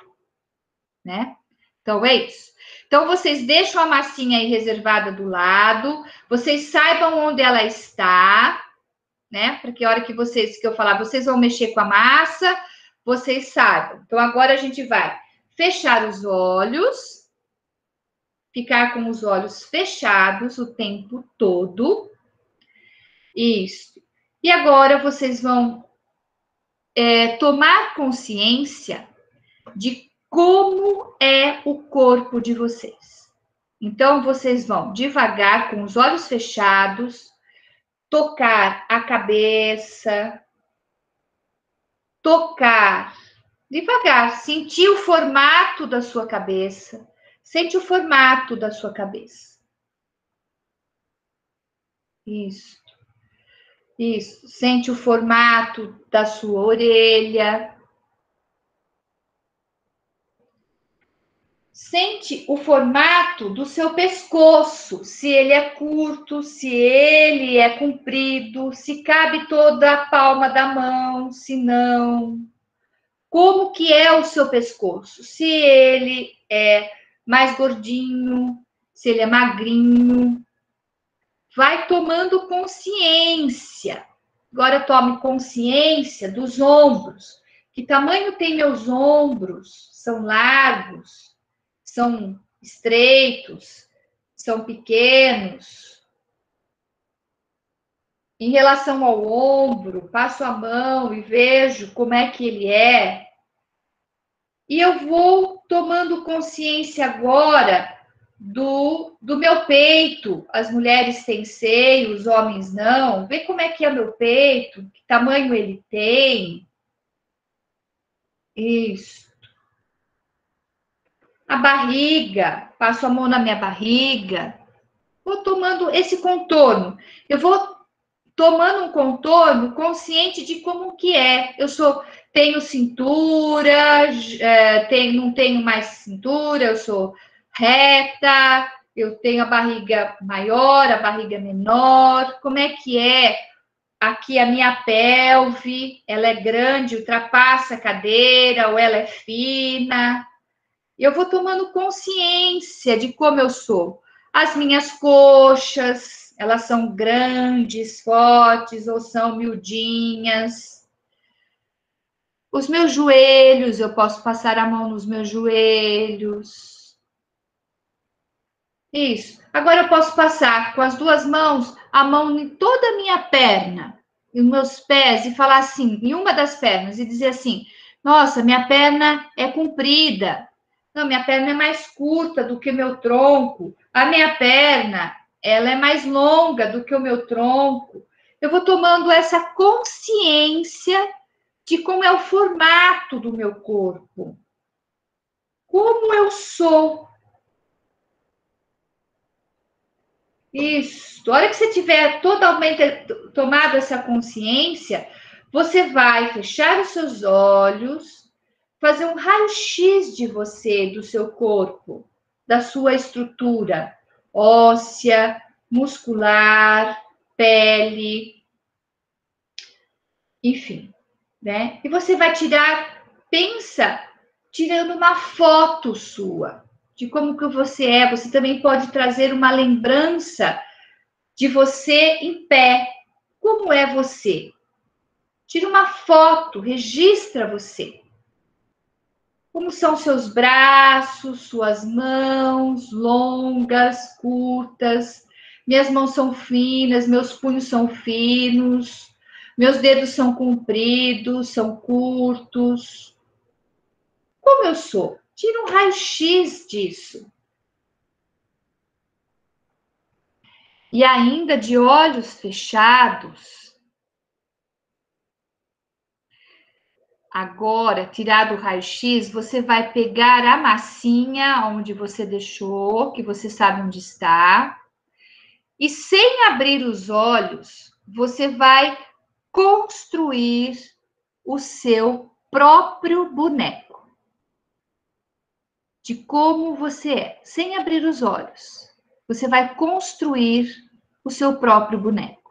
[SPEAKER 1] né? Então, é isso. Então, vocês deixam a massinha aí reservada do lado, vocês saibam onde ela está, né? Porque a hora que eu falar, vocês vão mexer com a massa, vocês saibam. Então, agora a gente vai fechar os olhos, ficar com os olhos fechados o tempo todo. Isso. E agora vocês vão tomar consciência de como é o corpo de vocês. Então, vocês vão devagar, com os olhos fechados, tocar a cabeça, tocar devagar, sentir o formato da sua cabeça. Sente o formato da sua cabeça. Isso. Isso. Sente o formato da sua orelha. Sente o formato do seu pescoço, se ele é curto, se ele é comprido, se cabe toda a palma da mão, se não. Como que é o seu pescoço? Se ele é mais gordinho, se ele é magrinho. Vai tomando consciência. Agora tome consciência dos ombros. Que tamanho tem meus ombros? São largos? São estreitos? São pequenos? Em relação ao ombro, passo a mão e vejo como é que ele é. E eu vou tomando consciência agora do meu peito. As mulheres têm seio, os homens não. Vê como é que é o meu peito, que tamanho ele tem. Isso. A barriga, passo a mão na minha barriga. Vou tomando esse contorno. Eu vou tomando um contorno consciente de como que é. Tenho cintura, não tenho mais cintura, eu sou reta, eu tenho a barriga maior, a barriga menor. Como é que é aqui a minha pelve? Ela é grande, ultrapassa a cadeira, ou ela é fina? Eu vou tomando consciência de como eu sou. As minhas coxas, elas são grandes, fortes ou são miudinhas. Os meus joelhos, eu posso passar a mão nos meus joelhos. Isso. Agora eu posso passar com as duas mãos, a mão em toda a minha perna, e os meus pés, e falar assim, em uma das pernas, e dizer assim, nossa, minha perna é comprida. Não, minha perna é mais curta do que o meu tronco. A minha perna, ela é mais longa do que o meu tronco. Eu vou tomando essa consciência de como é o formato do meu corpo. Como eu sou. Isso. A hora que você tiver totalmente tomado essa consciência, você vai fechar os seus olhos, fazer um raio-x de você, do seu corpo, da sua estrutura óssea, muscular, pele, enfim, né? E você vai tirando uma foto sua, de como que você é. Você também pode trazer uma lembrança de você em pé. Como é você? Tira uma foto, registra você. Como são seus braços, suas mãos, longas, curtas. Minhas mãos são finas, meus punhos são finos, meus dedos são compridos, são curtos. Como eu sou? Tira um raio-x disso. E ainda de olhos fechados, agora, tirado o raio-x, você vai pegar a massinha onde você deixou, que você sabe onde está, e sem abrir os olhos, você vai construir o seu próprio boneco. de como você é, sem abrir os olhos. Você vai construir o seu próprio boneco.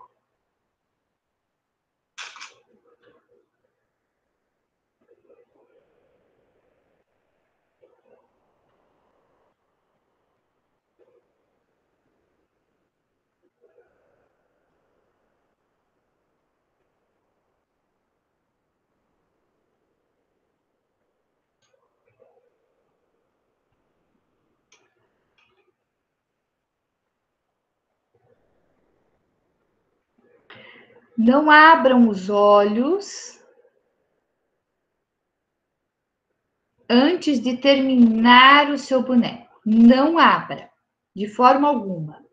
[SPEAKER 1] Não abram os olhos antes de terminar o seu boneco. Não abra, de forma alguma.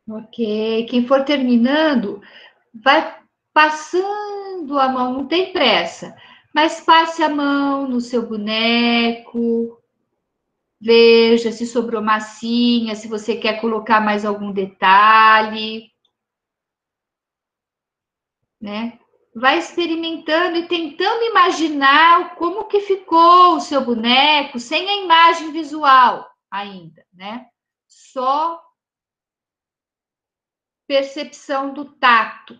[SPEAKER 1] Ok. Quem for terminando, vai passando a mão, não tem pressa, mas passe a mão no seu boneco, veja se sobrou massinha, se você quer colocar mais algum detalhe, né? Vai experimentando e tentando imaginar como que ficou o seu boneco, sem a imagem visual ainda, né? Só percepção do tato.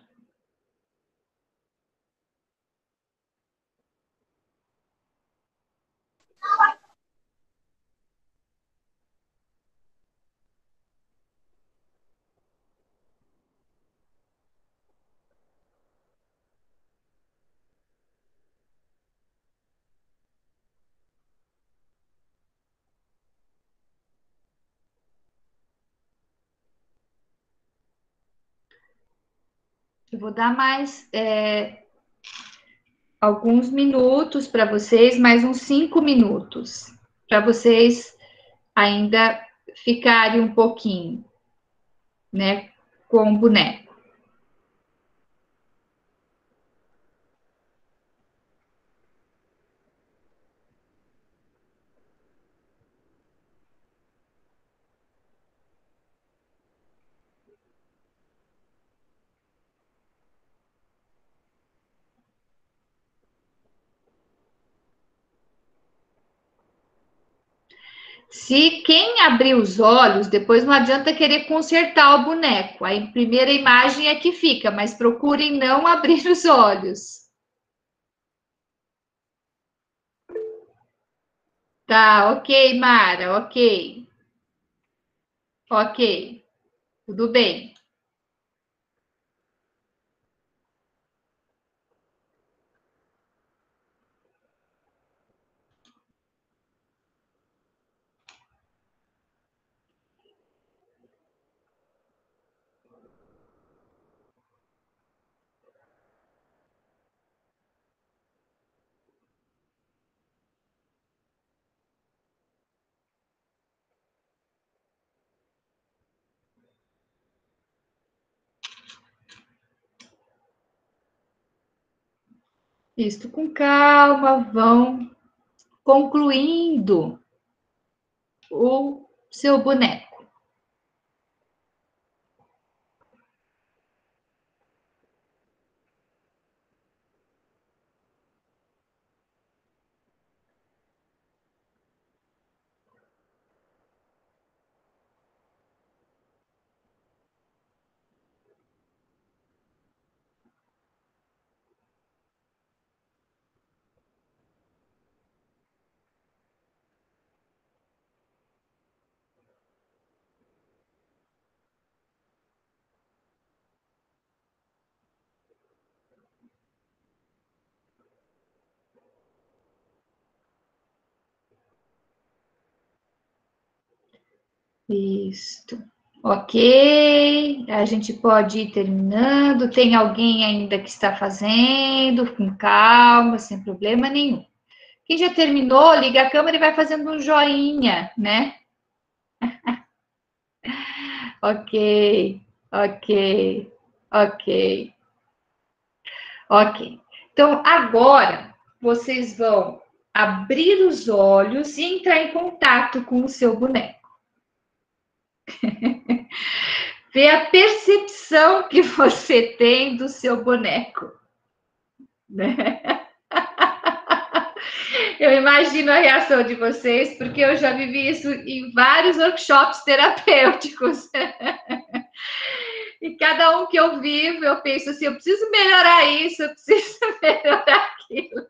[SPEAKER 1] Eu vou dar mais alguns minutos para vocês, mais uns 5 minutos, para vocês ainda ficarem um pouquinho, né, com o boneco. Se quem abrir os olhos, depois não adianta querer consertar o boneco. A primeira imagem é que fica, mas procurem não abrir os olhos. Tá, ok, Mara, ok. Ok, tudo bem. Isto com calma, vão concluindo o seu boneco. Isto. Ok, a gente pode ir terminando. Tem alguém ainda que está fazendo, com calma, sem problema nenhum. Quem já terminou, liga a câmera e vai fazendo um joinha, né? Ok, ok, ok, ok. Então, agora, vocês vão abrir os olhos e entrar em contato com o seu boneco. Ver a percepção que você tem do seu boneco, né? Eu imagino a reação de vocês, porque eu já vivi isso em vários workshops terapêuticos. E cada um que eu vivo, eu penso assim, eu preciso melhorar isso, eu preciso melhorar aquilo.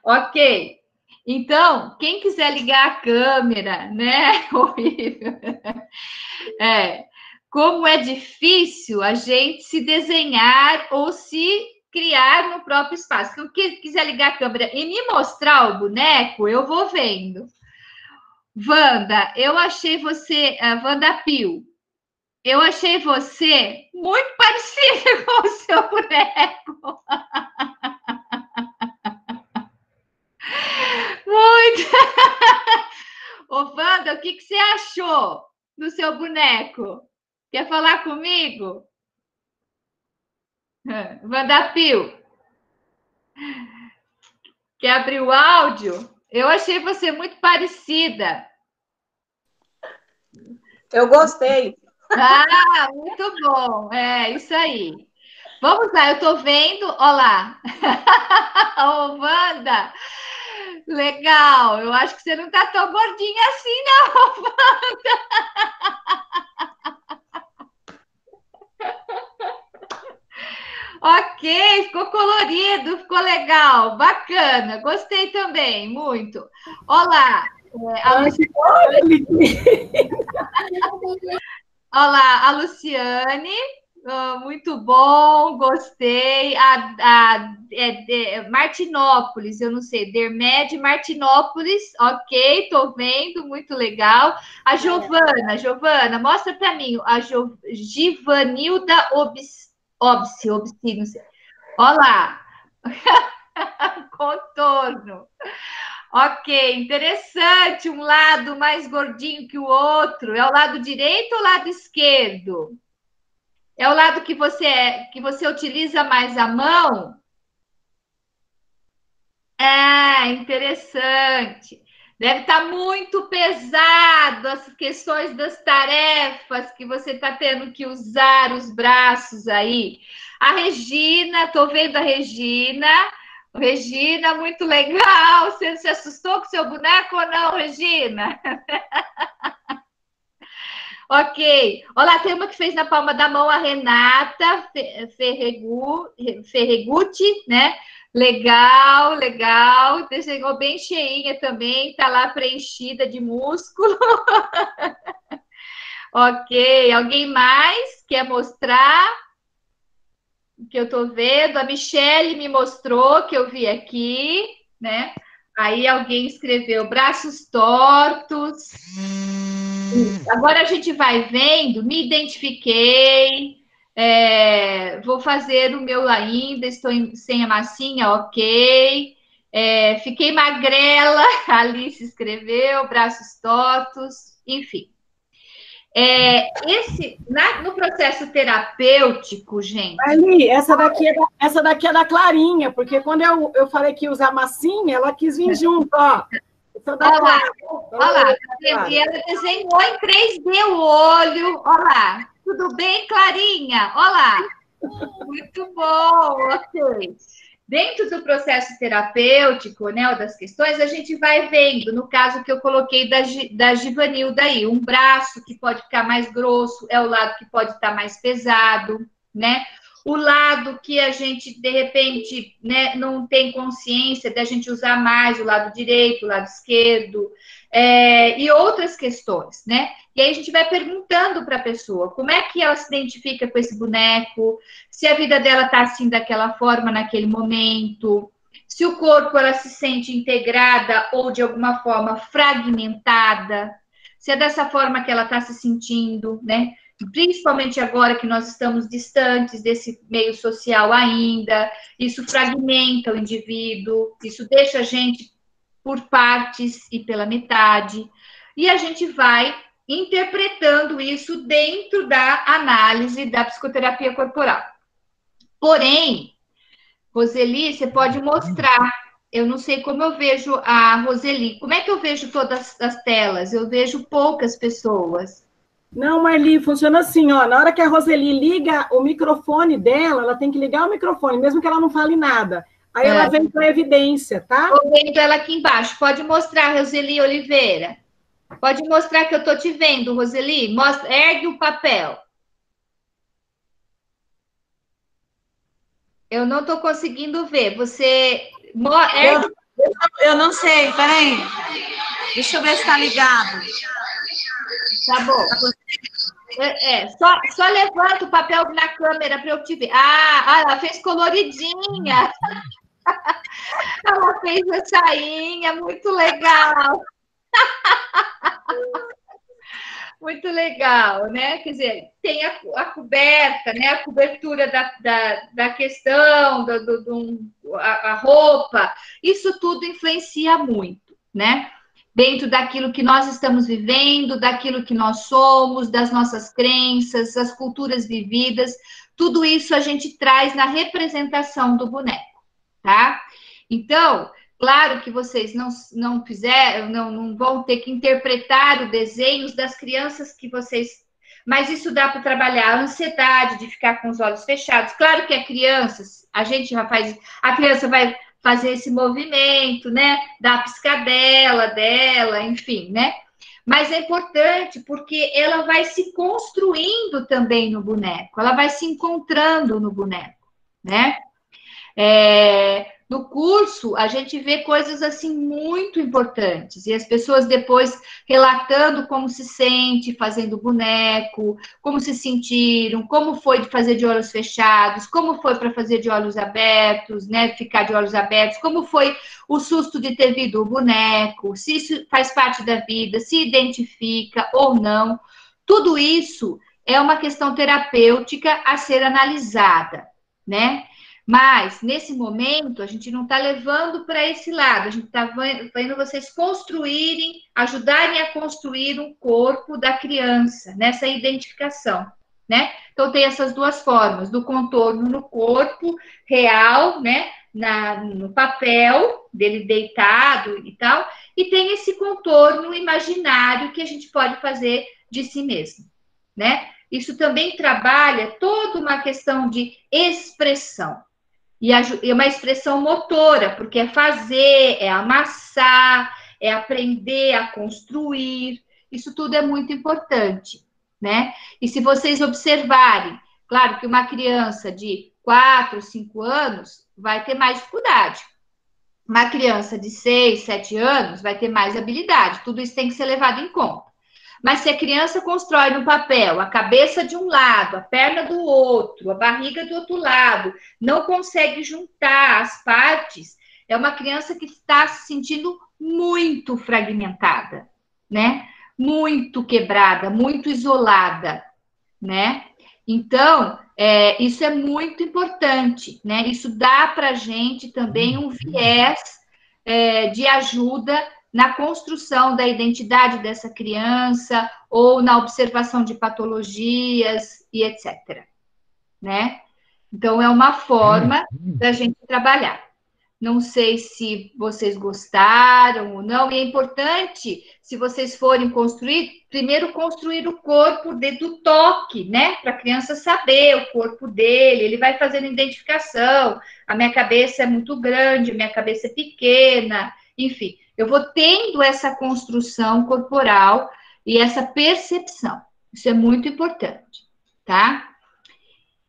[SPEAKER 1] Ok. Então, quem quiser ligar a câmera, né? Horrível. Como é difícil a gente se desenhar ou se criar no próprio espaço. Então, quem quiser ligar a câmera e me mostrar o boneco, eu vou vendo. Wanda, eu achei você, Wanda Pio, eu achei você muito parecida com o seu boneco. Muito. Ô, Wanda, o que você achou do seu boneco? Quer falar comigo? Wanda Pio. Quer abrir o áudio? Eu achei você muito parecida.
[SPEAKER 5] Eu gostei.
[SPEAKER 1] Ah, muito bom. É, isso aí. Vamos lá, eu tô vendo. Olha lá. Ô, Wanda. Legal. Eu acho que você não tá tão gordinha assim, não, Wanda. Ok, ficou colorido, ficou legal, bacana, gostei também, muito. Olá, olá, a Luciane, muito bom, gostei. Martinópolis, eu não sei, Dermed Martinópolis, ok, tô vendo, muito legal. A Giovana, mostra para mim, a Givanilda Obsi, não sei. Olha lá. Contorno. Ok, interessante. Um lado mais gordinho que o outro. É o lado direito ou o lado esquerdo? É o lado que você utiliza mais a mão? É, interessante. Deve estar muito pesado as questões das tarefas que você está tendo que usar os braços aí. A Regina, estou vendo a Regina. Regina, muito legal. Você se assustou com seu boneco ou não, Regina? Ok. Olá, tem uma que fez na palma da mão a Renata Ferregutti, né? Legal, legal. Desenhou bem cheinha também, tá lá preenchida de músculo. Ok, alguém mais quer mostrar o que eu tô vendo? A Michele me mostrou, que eu vi aqui, né? Aí alguém escreveu braços tortos. Agora a gente vai vendo, me identifiquei, vou fazer o meu ainda, estou sem a massinha, ok. Fiquei magrela, a Alice escreveu, braços tortos, enfim. No processo terapêutico, gente.
[SPEAKER 4] Ali, essa daqui é da Clarinha, porque quando eu falei que ia usar massinha, ela quis vir junto, ó.
[SPEAKER 1] Olha lá, e ela desenhou em 3D o olho. Olha lá, tudo bem, Clarinha? Olha lá. Muito bom, ok. Dentro do processo terapêutico, né, ou das questões, a gente vai vendo, no caso que eu coloquei da Givanilda aí, um braço que pode ficar mais grosso, é o lado que pode estar mais pesado, né? O lado que a gente, de repente, né, não tem consciência da gente usar mais o lado direito, o lado esquerdo, e outras questões, né? E aí a gente vai perguntando para a pessoa como é que ela se identifica com esse boneco, se a vida dela está assim daquela forma naquele momento, se o corpo ela se sente integrada ou de alguma forma fragmentada, se é dessa forma que ela está se sentindo, né? Principalmente agora que nós estamos distantes desse meio social ainda, isso fragmenta o indivíduo, isso deixa a gente por partes e pela metade, e a gente vai interpretando isso dentro da análise da psicoterapia corporal. Porém, Roseli, você pode mostrar, eu não sei como eu vejo a Roseli, como é que eu vejo todas as telas? Eu vejo poucas pessoas.
[SPEAKER 4] Não, Marli, funciona assim, ó. Na hora que a Roseli liga o microfone dela, ela tem que ligar o microfone, mesmo que ela não fale nada. Aí ela vem para a evidência, tá?
[SPEAKER 1] Estou vendo ela aqui embaixo. Pode mostrar, Roseli Oliveira. Pode mostrar que eu estou te vendo, Roseli. Mostra, ergue o papel. Eu não estou conseguindo ver. Você...
[SPEAKER 5] Eu não sei, peraí. Deixa eu ver se está ligado.
[SPEAKER 1] Tá bom. Só levanta o papel na câmera para eu te ver. Ah, ela fez coloridinha. Ela fez a sainha, muito legal. Muito legal, né? Quer dizer, tem a coberta, né? A cobertura da questão, a roupa. Isso tudo influencia muito, né? Dentro daquilo que nós estamos vivendo, daquilo que nós somos, das nossas crenças, das culturas vividas, tudo isso a gente traz na representação do boneco, tá? Então, claro que vocês não fizeram, não vão ter que interpretar os desenhos das crianças que vocês... Mas isso dá para trabalhar a ansiedade de ficar com os olhos fechados. Claro que a criança vai fazer esse movimento, né? Da piscadela dela, enfim, né? Mas é importante porque ela vai se construindo também no boneco, ela vai se encontrando no boneco, né? No curso, a gente vê coisas assim muito importantes, e as pessoas depois relatando como se sente fazendo boneco, como se sentiram, como foi de fazer de olhos fechados, como foi para fazer de olhos abertos, né? Ficar de olhos abertos, como foi o susto de ter visto o boneco, se isso faz parte da vida, se identifica ou não. Tudo isso é uma questão terapêutica a ser analisada, né? Mas, nesse momento, a gente não está levando para esse lado, a gente está vendo vocês construírem, ajudarem a construir um corpo da criança, nessa identificação, né? Então, tem essas duas formas, do contorno no corpo real, né? No papel, dele deitado e tal, e tem esse contorno imaginário que a gente pode fazer de si mesmo, né? Isso também trabalha toda uma questão de expressão. E é uma expressão motora, porque é fazer, é amassar, é aprender a construir. Isso tudo é muito importante, né? E se vocês observarem, claro que uma criança de 4, 5 anos, vai ter mais dificuldade. Uma criança de 6, 7 anos vai ter mais habilidade. Tudo isso tem que ser levado em conta. Mas se a criança constrói no papel a cabeça de um lado, a perna do outro, a barriga do outro lado, não consegue juntar as partes, é uma criança que está se sentindo muito fragmentada, né? Muito quebrada, muito isolada, né? Então, isso é muito importante, né? Isso dá para a gente também um viés de ajuda na construção da identidade dessa criança ou na observação de patologias e etc. Né? Então, é uma forma da gente trabalhar. Não sei se vocês gostaram ou não, e é importante, se vocês forem construir, primeiro construir o corpo do toque, né? Para a criança saber o corpo dele, ele vai fazendo identificação, a minha cabeça é muito grande, a minha cabeça é pequena, enfim, eu vou tendo essa construção corporal e essa percepção. Isso é muito importante, tá?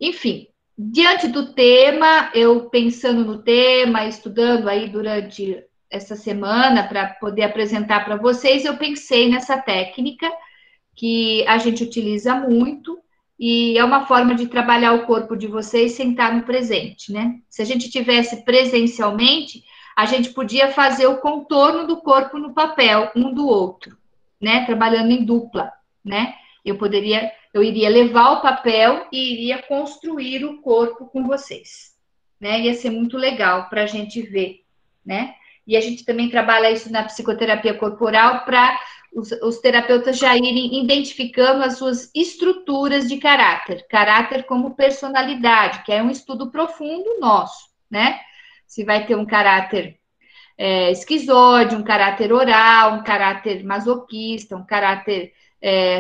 [SPEAKER 1] Enfim, diante do tema, eu pensando no tema, estudando aí durante essa semana para poder apresentar para vocês, eu pensei nessa técnica que a gente utiliza muito e é uma forma de trabalhar o corpo de vocês sem estar no presente, né? Se a gente tivesse presencialmente, a gente podia fazer o contorno do corpo no papel, um do outro, né? Trabalhando em dupla, né? Eu iria levar o papel e iria construir o corpo com vocês, né? Ia ser muito legal para a gente ver, né? E a gente também trabalha isso na psicoterapia corporal para os terapeutas já irem identificando as suas estruturas de caráter como personalidade, que é um estudo profundo nosso, né? Se vai ter um caráter esquizoide, um caráter oral, um caráter masoquista, um caráter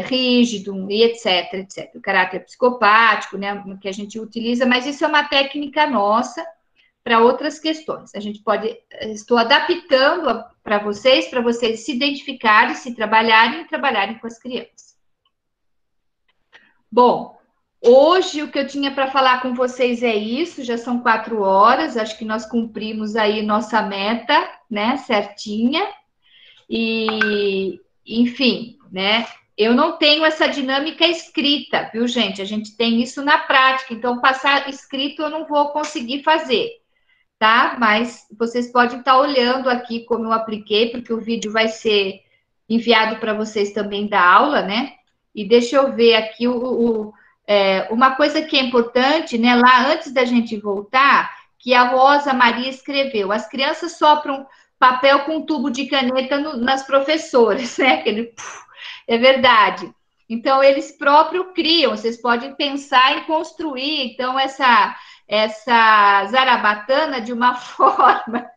[SPEAKER 1] rígido e etc. O caráter psicopático, né, que a gente utiliza, mas isso é uma técnica nossa para outras questões. A gente estou adaptando para vocês se identificarem, se trabalharem e trabalharem com as crianças. Bom, hoje o que eu tinha para falar com vocês é isso, já são 4 horas, acho que nós cumprimos aí nossa meta, né, certinha, e, enfim, né, eu não tenho essa dinâmica escrita, viu, gente? A gente tem isso na prática, então passar escrito eu não vou conseguir fazer, tá? Mas vocês podem estar olhando aqui como eu apliquei, porque o vídeo vai ser enviado para vocês também da aula, né? E deixa eu ver aqui uma coisa que é importante, né? Lá antes da gente voltar, que a Rosa Maria escreveu, as crianças sopram papel com tubo de caneta nas professoras, né? É verdade. Então, eles próprios criam, vocês podem pensar em construir, então, essa zarabatana de uma forma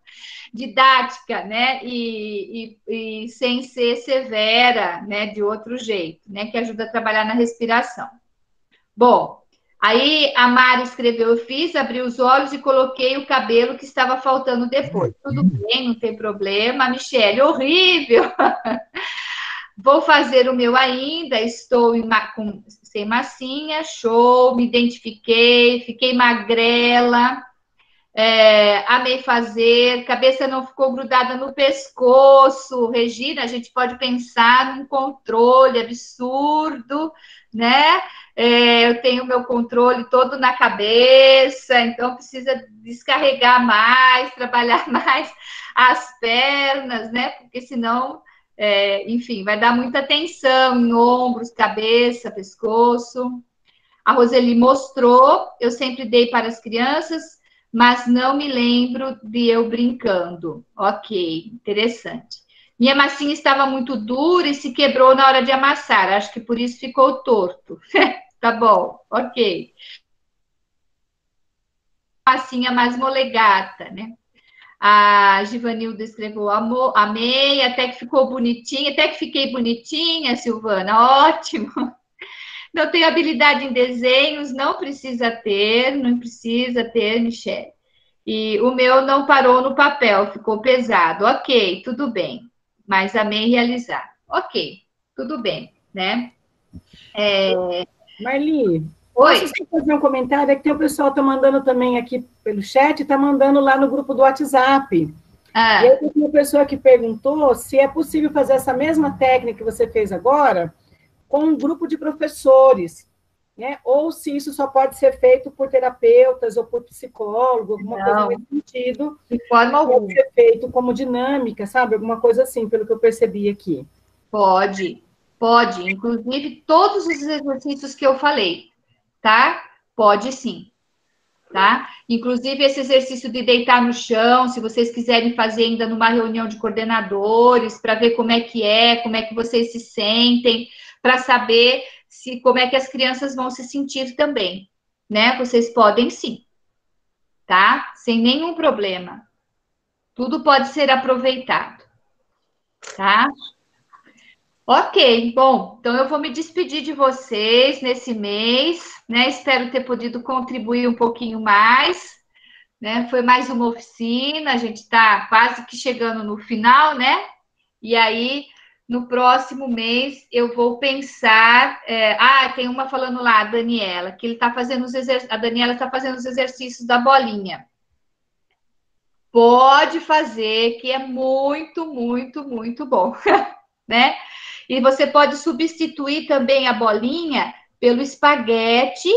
[SPEAKER 1] didática, né, e sem ser severa, né, de outro jeito, né, que ajuda a trabalhar na respiração. Bom, aí a Mari escreveu, eu fiz, abri os olhos e coloquei o cabelo que estava faltando depois. Tudo bem, não tem problema. Michele, horrível. Vou fazer o meu ainda, estou sem massinha, show, me identifiquei, fiquei magrela, amei fazer, cabeça não ficou grudada no pescoço. Regina, a gente pode pensar num controle absurdo, né? Eu tenho meu controle todo na cabeça, então precisa descarregar mais, trabalhar mais as pernas, né? Porque senão... enfim, vai dar muita tensão em ombros, cabeça, pescoço. A Roseli mostrou, eu sempre dei para as crianças, mas não me lembro de eu brincando. Ok, interessante. Minha massinha estava muito dura e se quebrou na hora de amassar, acho que por isso ficou torto. Tá bom, ok. Massinha mais molegata, né? A Givanilda escreveu, amei, até que ficou bonitinha, até que fiquei bonitinha, Silvana, ótimo. Não tenho habilidade em desenhos, não precisa ter, Michele. E o meu não parou no papel, ficou pesado. Ok, tudo bem, mas amei realizar. Ok, tudo bem, né?
[SPEAKER 4] Marli,
[SPEAKER 1] Oi.
[SPEAKER 4] Posso fazer um comentário? É que tem o pessoal que está mandando também aqui pelo chat, está mandando lá no grupo do WhatsApp. E aí tem uma pessoa que perguntou se é possível fazer essa mesma técnica que você fez agora com um grupo de professores, né? Ou se isso só pode ser feito por terapeutas ou por psicólogo, alguma coisa nesse sentido.
[SPEAKER 1] De forma alguma.
[SPEAKER 4] Pode ser feito como dinâmica, sabe? Alguma coisa assim, pelo que eu percebi aqui.
[SPEAKER 1] Pode. Inclusive, todos os exercícios que eu falei, tá? Pode sim. Tá? Inclusive, esse exercício de deitar no chão, se vocês quiserem fazer ainda numa reunião de coordenadores, para ver como é que vocês se sentem, para saber como é que as crianças vão se sentir também, né? Vocês podem sim, tá? Sem nenhum problema. Tudo pode ser aproveitado, tá? Ok, bom, então eu vou me despedir de vocês nesse mês, né? Espero ter podido contribuir um pouquinho mais, né? Foi mais uma oficina, a gente está quase que chegando no final, né? E aí, no próximo mês, eu vou pensar. Tem uma falando lá, a Daniela, que a Daniela está fazendo os exercícios da bolinha. Pode fazer, que é muito, muito, muito bom, né? E você pode substituir também a bolinha pelo espaguete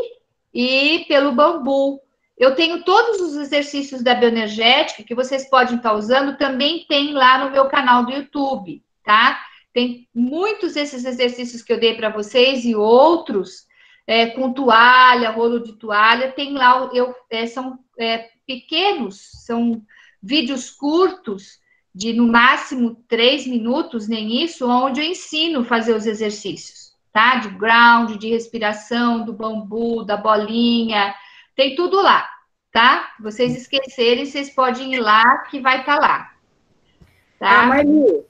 [SPEAKER 1] e pelo bambu. Eu tenho todos os exercícios da bioenergética que vocês podem estar usando, também tem lá no meu canal do YouTube, tá? Tem muitos desses exercícios que eu dei para vocês e outros, com toalha, rolo de toalha, tem lá, são pequenos, são vídeos curtos, de no máximo 3 minutos, nem isso, onde eu ensino a fazer os exercícios, tá? De ground, de respiração, do bambu, da bolinha, tem tudo lá, tá? Vocês esquecerem, vocês podem ir lá, que vai estar lá. Tá?
[SPEAKER 4] Marli,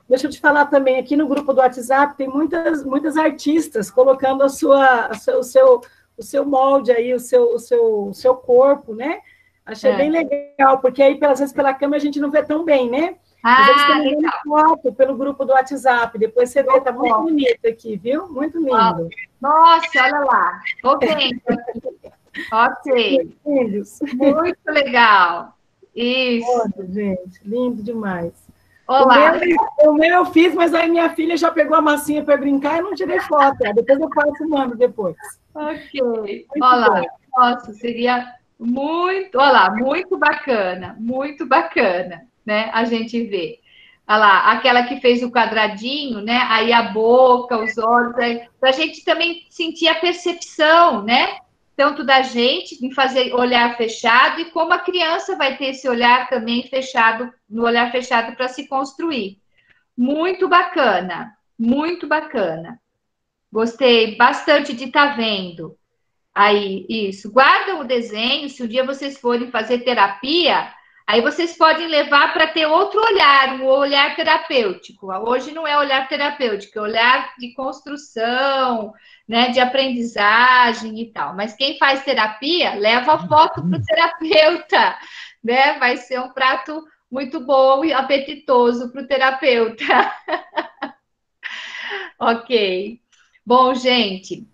[SPEAKER 4] deixa eu te falar também, aqui no grupo do WhatsApp tem muitas artistas colocando o seu molde aí, o seu corpo, né? Achei bem legal, porque aí, às vezes, pela câmera, a gente não vê tão bem, né? Mas eles estão mandando foto pelo grupo do WhatsApp, depois você vê, tá muito bonito aqui, viu? Muito lindo.
[SPEAKER 1] Nossa, olha lá. Tô vendo aqui. Ok. Muito legal. Isso.
[SPEAKER 4] Olha, gente, lindo demais.
[SPEAKER 1] Olá.
[SPEAKER 4] O meu eu fiz, mas aí minha filha já pegou a massinha para brincar e não tirei foto. Depois eu faço o nome depois.
[SPEAKER 1] Ok. Olha lá. Nossa, seria... muito bacana, né? A gente vê. Olha lá, aquela que fez o quadradinho, né? Aí a boca, os olhos, para a gente também sentir a percepção, né? Tanto da gente em fazer olhar fechado e como a criança vai ter esse olhar também fechado, no olhar fechado para se construir. Muito bacana, muito bacana. Gostei bastante de estar vendo. Aí, isso. Guardam o desenho, se um dia vocês forem fazer terapia, aí vocês podem levar para ter outro olhar, um olhar terapêutico. Hoje não é olhar terapêutico, é olhar de construção, né, de aprendizagem e tal. Mas quem faz terapia, leva a foto para o terapeuta, né? Vai ser um prato muito bom e apetitoso para o terapeuta. Ok. Bom, gente...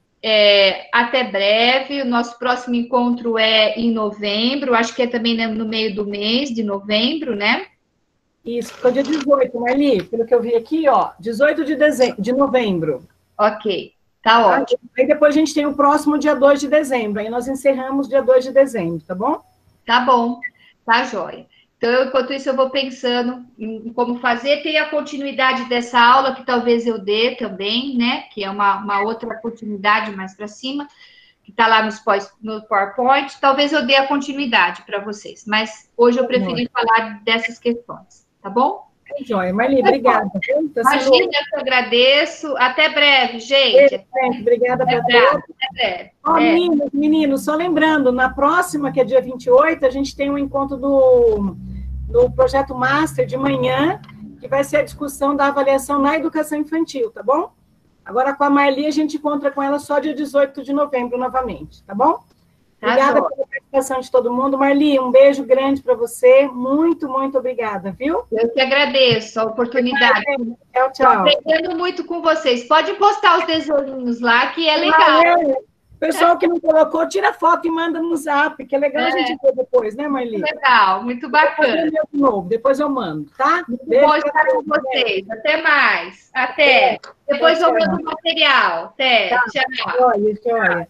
[SPEAKER 1] até breve, o nosso próximo encontro é em novembro, acho que é também no meio do mês de novembro, né?
[SPEAKER 4] Isso, ficou dia 18, Marli, pelo que eu vi aqui, ó, 18 de novembro.
[SPEAKER 1] Ok, tá ótimo.
[SPEAKER 4] Aí depois a gente tem o próximo dia 2 de dezembro, aí nós encerramos dia 2 de dezembro, tá bom?
[SPEAKER 1] Tá bom, tá jóia. Então, enquanto isso, eu vou pensando em como fazer. Tem a continuidade dessa aula, que talvez eu dê também, né? Que é uma outra continuidade mais para cima, que está lá no PowerPoint. Talvez eu dê a continuidade para vocês. Mas hoje eu preferi falar dessas questões, tá bom?
[SPEAKER 4] Joia, Marli, obrigada.
[SPEAKER 1] Imagina, eu que agradeço. Até breve, gente.
[SPEAKER 4] Obrigada para todos. Até breve. Meninos, só lembrando, na próxima, que é dia 28, a gente tem um encontro do Projeto Master de manhã, que vai ser a discussão da avaliação na educação infantil, tá bom? Agora, com a Marli, a gente encontra com ela só dia 18 de novembro, novamente, tá bom? Obrigada pela participação de todo mundo. Marli, um beijo grande para você. Muito, muito obrigada, viu?
[SPEAKER 1] Eu que agradeço a oportunidade.
[SPEAKER 4] Tchau, tchau.
[SPEAKER 1] Estou aprendendo muito com vocês. Pode postar os desenhinhos lá, que é legal.
[SPEAKER 4] Pessoal que não colocou, tira foto e manda no zap, que é legal a gente ver depois, né, Marli?
[SPEAKER 1] Legal, muito bacana.
[SPEAKER 4] Depois eu mando, tá?
[SPEAKER 1] Muito bom estar com vocês. Até mais. Até. Depois eu mando o material. Até.
[SPEAKER 4] Tá.
[SPEAKER 1] Tchau.
[SPEAKER 4] Olha.